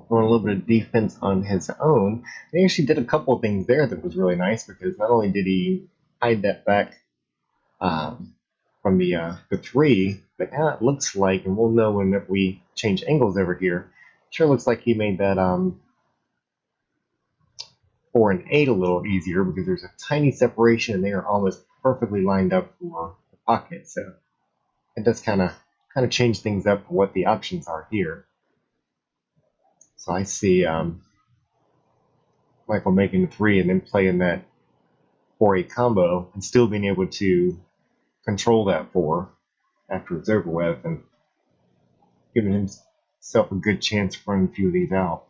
going a little bit of defense on his own. He actually did a couple of things there that was really nice because not only did he hide that back um, from the three, but now it looks like, and we'll know whenever we change angles over here. Sure looks like he made that 4 and 8 a little easier because there's a tiny separation and they are almost perfectly lined up for the pocket. So it does kind of change things up for what the options are here. So I see Michael making the 3 and then playing that 4-8 combo and still being able to control that 4 after it's over with and giving himself a good chance of running a few of these out.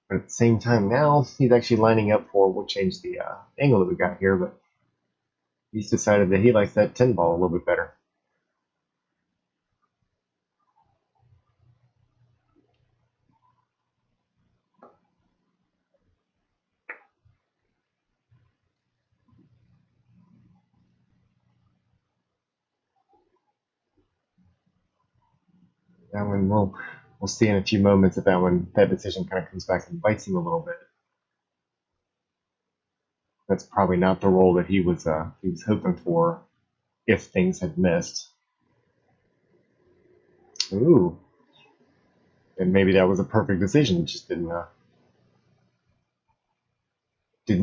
But at the same time now, he's actually lining up for, we'll change the angle that we got here, but he's decided that he likes that 10 ball a little bit better. That one we'll see in a few moments if that decision kind of comes back and bites him a little bit. That's probably not the roll that he was hoping for if things had missed. Ooh, and maybe that was a perfect decision. It just didn't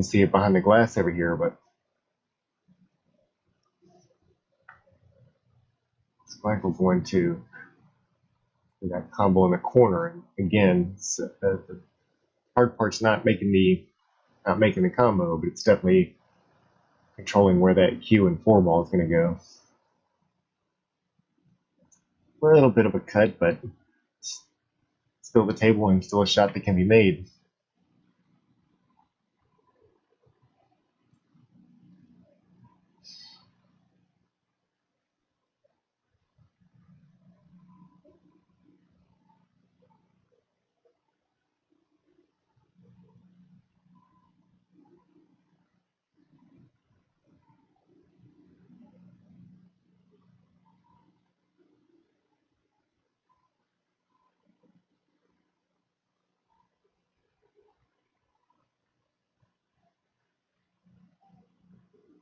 see it behind the glass over here, but Michael's going to do that combo in the corner. And again, the hard part's not making the combo, but it's definitely controlling where that Q and 4 ball is going to go. A little bit of a cut, but still the table and still a shot that can be made.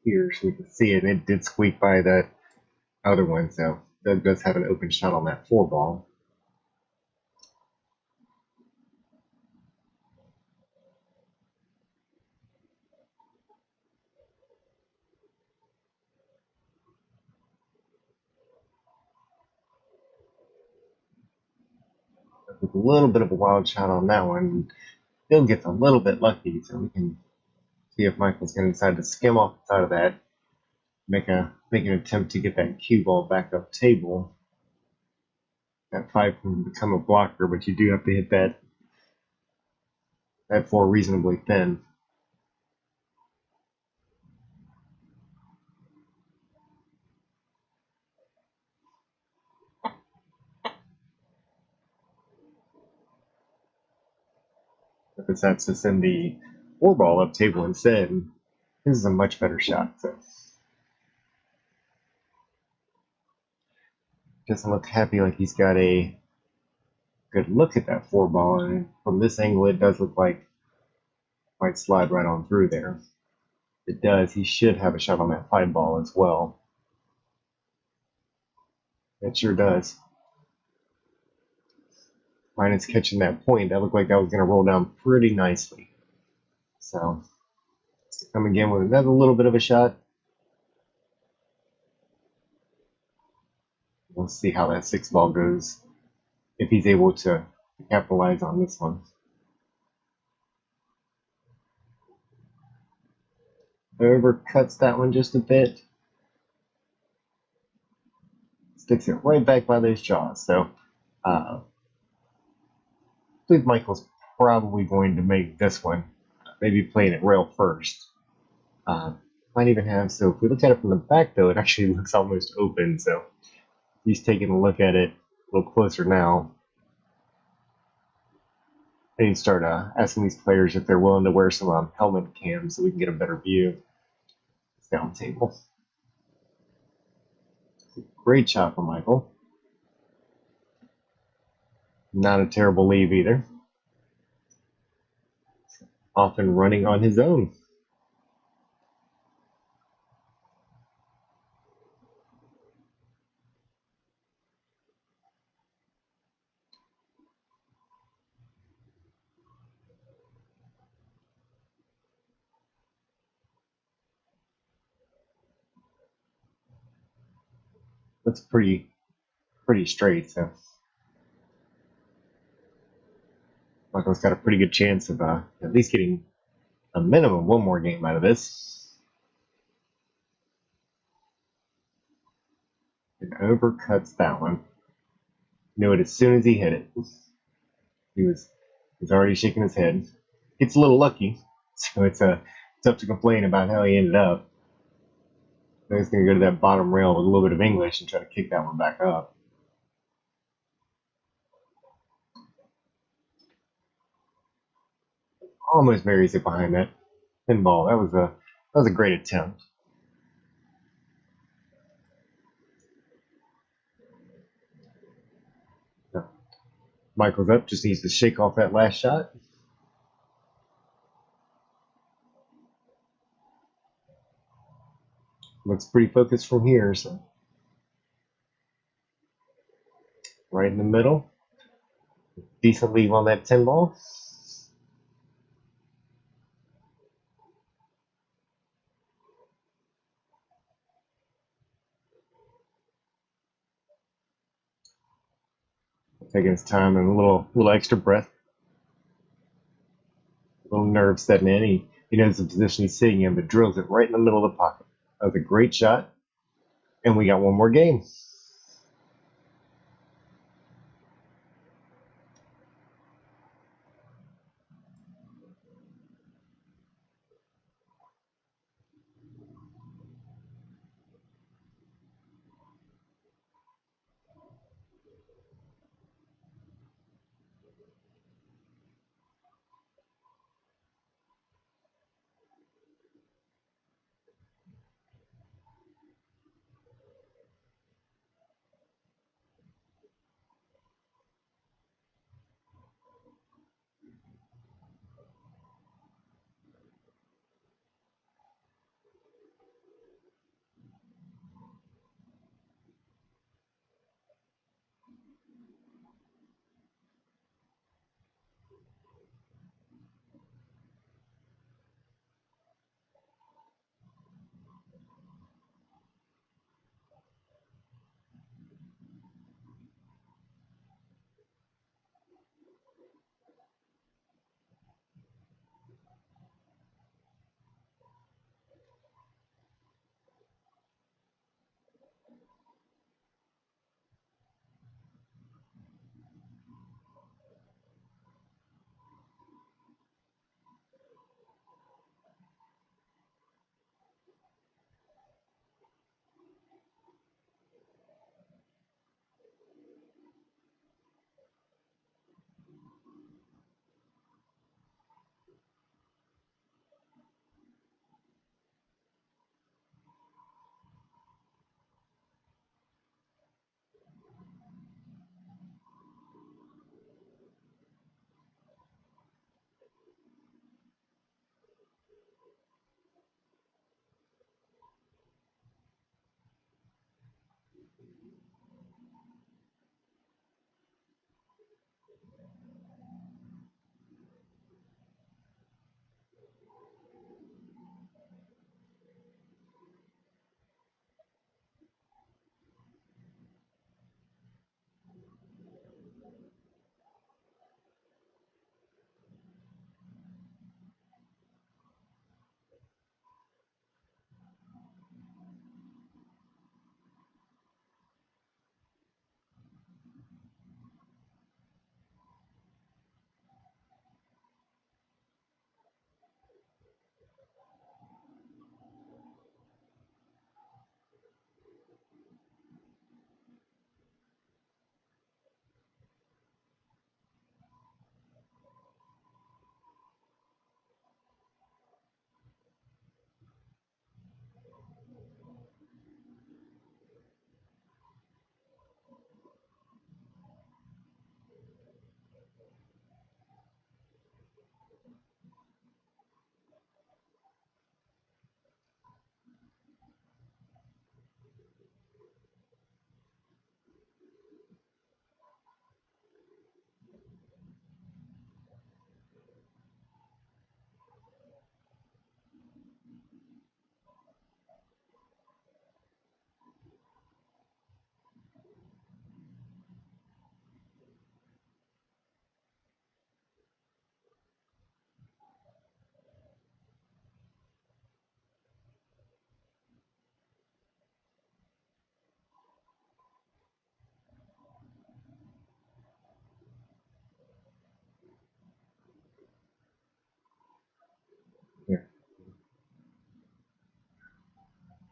Here, so we can see it. It did squeak by that other one, so Doug does have an open shot on that 4 ball. With a little bit of a wild shot on that one. Bill gets a little bit lucky, so we can see if Michael's going to decide to skim off the side of that, make an attempt to get that cue ball back up table. That 5 can become a blocker, but you do have to hit that 4 reasonably thin. If it sets to send the 4 ball up table instead, this is a much better shot. So doesn't look happy like he's got a good look at that 4 ball, and from this angle it does look like it might slide right on through there. If it does, he should have a shot on that 5 ball as well. It sure does. Minus catching that point, that looked like that was going to roll down pretty nicely. So, come again with another little bit of a shot. We'll see how that 6 ball goes, if he's able to capitalize on this one. Overcuts that one just a bit. Sticks it right back by those jaws. So, I believe Michael's probably going to make this one. Maybe playing it rail first. Might even have, so if we look at it from the back though, it actually looks almost open. So he's taking a look at it a little closer now. I need to start asking these players if they're willing to wear some helmet cams so we can get a better view. down table. Great shot from Michael. Not a terrible leave either. Off and running on his own. That's pretty straight. So Michael's got a pretty good chance of at least getting a minimum one more game out of this. And overcuts that one. Knew it as soon as he hit it. He was already shaking his head. Gets a little lucky, so it's tough to complain about how he ended up. Now he's going to go to that bottom rail with a little bit of English and try to kick that one back up. Almost buries it behind that pinball. That was a great attempt. Michael's up, just needs to shake off that last shot. Looks pretty focused from here, so right in the middle. Decent leave on that 10 ball. Taking his time and a little extra breath. A little nerve setting in. He knows the position he's sitting in, but drills it right in the middle of the pocket. That was a great shot. And we got one more game.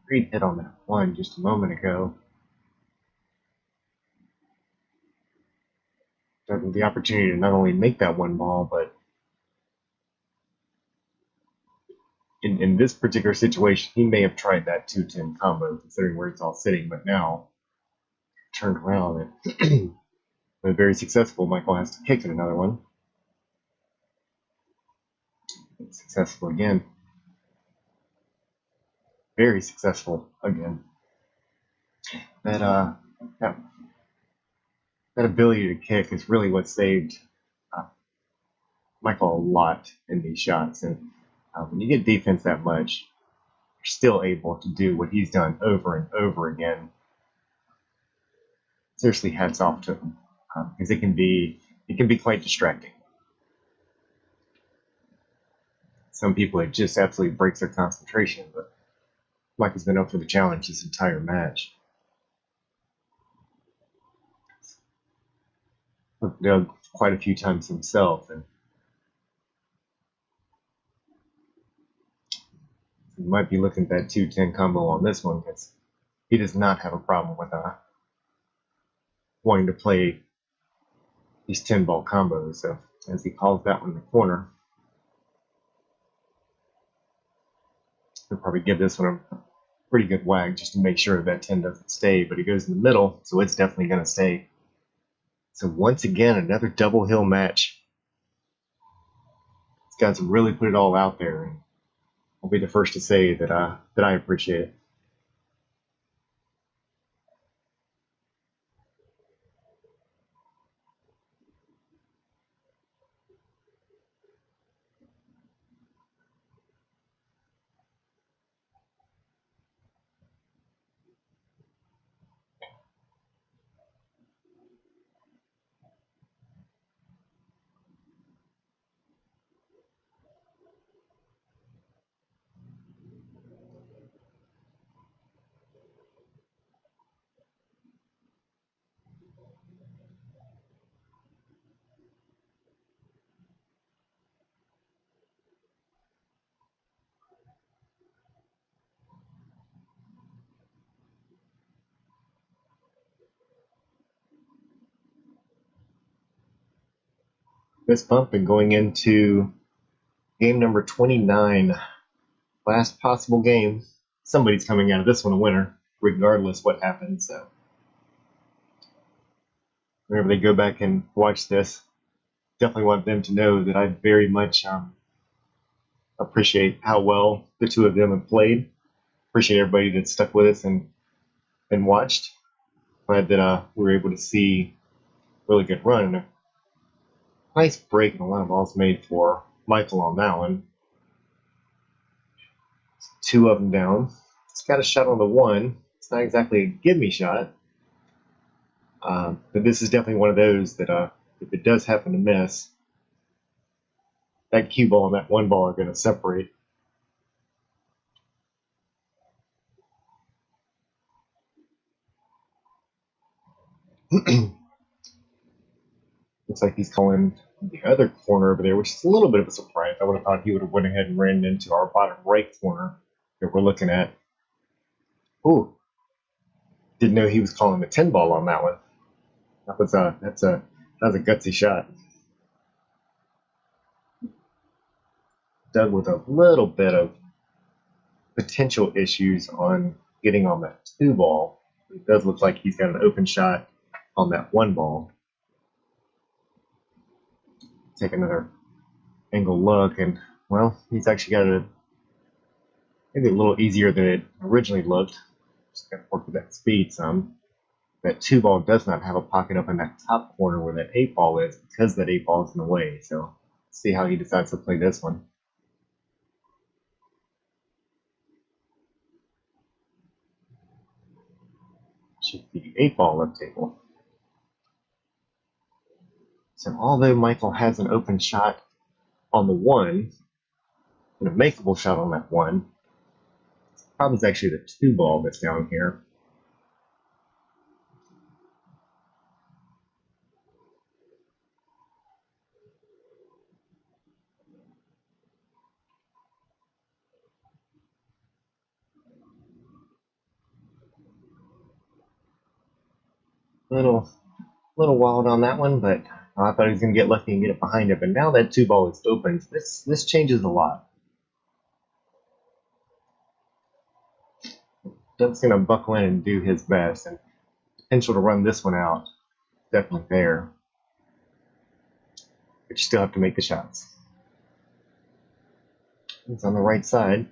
Great hit on that one just a moment ago. Having the opportunity to not only make that one ball, but in this particular situation, he may have tried that 210 combo, considering where it's all sitting, but now turned around and been very successful. Michael has to kick it another one. It's successful again. Very successful again. That that, that ability to kick is really what saved Michael a lot in these shots. And when you get defense that much, you're still able to do what he's done over and over again. Seriously, hats off to him, because it can be quite distracting. Some people, it just absolutely breaks their concentration, but Mike has been up for the challenge this entire match. Doug quite a few times himself, and he might be looking at that 210 combo on this one because he does not have a problem with wanting to play these 10 ball combos. So as he calls that one in the corner, he'll probably give this one a pretty good whack just to make sure that 10 doesn't stay, but he goes in the middle, so it's definitely going to stay. So once again, another double hill match. These guys have really put it all out there, and I'll be the first to say that I appreciate it. This bump and going into game number 29, last possible game. Somebody's coming out of this one a winner, regardless what happens. So whenever they go back and watch this, definitely want them to know that I very much appreciate how well the two of them have played. Appreciate everybody that stuck with us and watched. Glad that we were able to see a really good run and a nice break and a lot of balls made for Michael on that one. Two of them down. It's got a shot on the one. It's not exactly a give me shot, but this is definitely one of those that if it does happen to miss, that cue ball and that one ball are going to separate. Looks like he's calling the other corner over there, which is a little bit of a surprise. I would have thought he would have went ahead and ran into our bottom right corner that we're looking at. Ooh, didn't know he was calling the 10 ball on that one. That was a gutsy shot. Doug with a little bit of potential issues on getting on that 2 ball. It does look like he's got an open shot on that 1 ball. Take another angle look, and well, he's actually got it maybe a little easier than it originally looked. Just got to work with that speed some. That 2 ball does not have a pocket up in that top corner where that 8 ball is because that 8 ball is in the way. So let's see how he decides to play this one. Should be 8 ball up table. So although Michael has an open shot on the 1, and a makeable shot on that 1, the problem is actually the 2 ball that's down here. Little little wild on that one, but I thought he was going to get lucky and get it behind it. But now that two ball is open, this changes a lot. Doug's going to buckle in and do his best, and potential to run this one out definitely there. But you still have to make the shots. It's on the right side.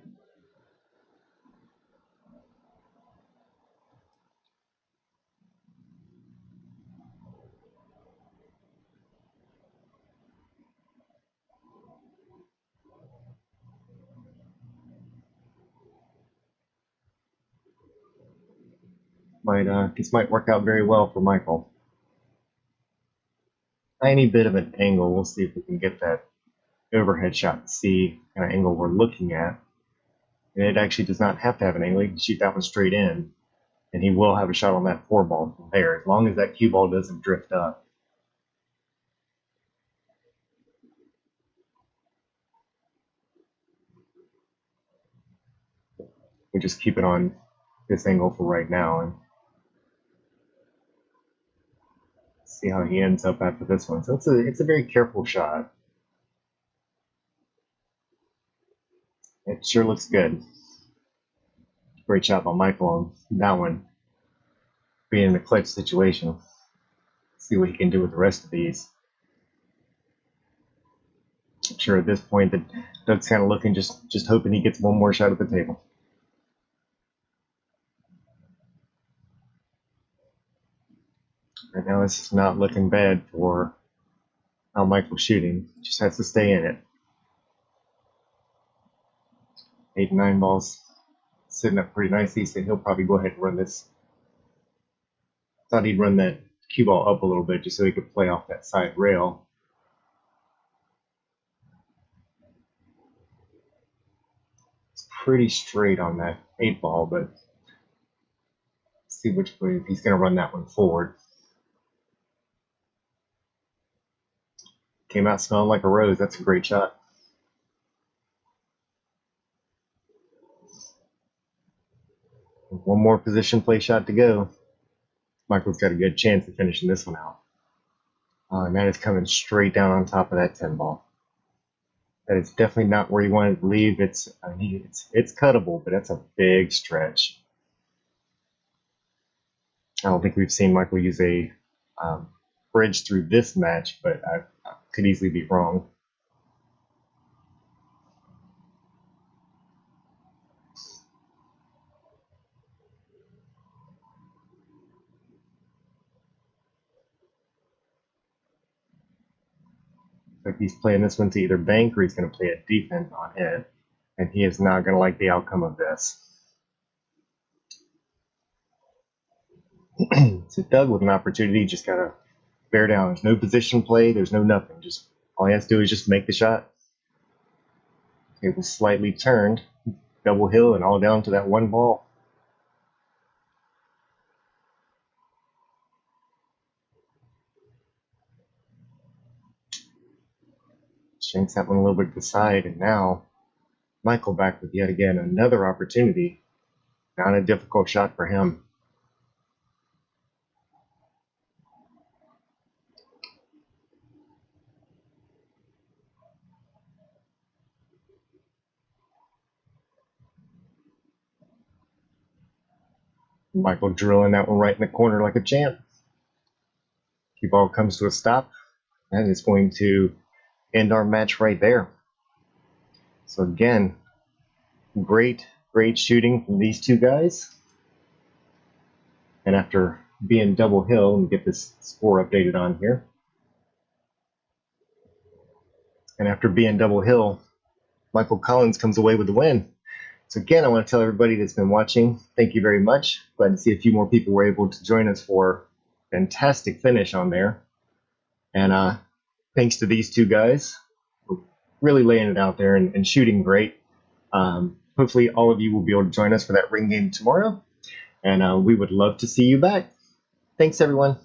This might work out very well for Michael. Tiny bit of an angle. We'll see if we can get that overhead shot to see what kind of angle we're looking at. And it actually does not have to have an angle. He can shoot that one straight in, and he will have a shot on that four ball from there, as long as that cue ball doesn't drift up. We just keep it on this angle for right now and see how he ends up after this one. So it's a very careful shot. It sure looks good. Great shot by Michael on that one. Being in a clutch situation. See what he can do with the rest of these. I'm sure at this point that Doug's kind of looking, just hoping he gets one more shot at the table. Right now, this is not looking bad for how Michael's shooting. Just has to stay in it. 8 and 9 balls sitting up pretty nicely, so he'll probably go ahead and run this. Thought he'd run that cue ball up a little bit just so he could play off that side rail. It's pretty straight on that 8 ball, but let's see which way he's going to run that one forward. Came out smelling like a rose. That's a great shot. One more position play shot to go. Michael's got a good chance of finishing this one out. And that is coming straight down on top of that 10 ball. That is definitely not where you want it to leave. It's cuttable, but that's a big stretch. I don't think we've seen Michael use a bridge through this match, but I could easily be wrong. Like he's playing this one to either bank or he's going to play a defense on it, and he is not going to like the outcome of this. So Doug with an opportunity, just got to bear down. There's no position play. There's no nothing. Just all he has to do is just make the shot. It was slightly turned, double hill, and all down to that one ball. Shanks that one a little bit to the side, and now Michael back with yet again another opportunity. Not a difficult shot for him. Michael drilling that one right in the corner like a champ. Cue ball comes to a stop, and it's going to end our match right there. So again, great shooting from these two guys. And after being double hill, and get this score updated on here. And after being double hill, Michael Collins comes away with the win. So again, I want to tell everybody that's been watching, thank you very much. Glad to see a few more people were able to join us for a fantastic finish on there. And thanks to these two guys for really laying it out there and shooting great. Hopefully all of you will be able to join us for that ring game tomorrow. And we would love to see you back. Thanks, everyone.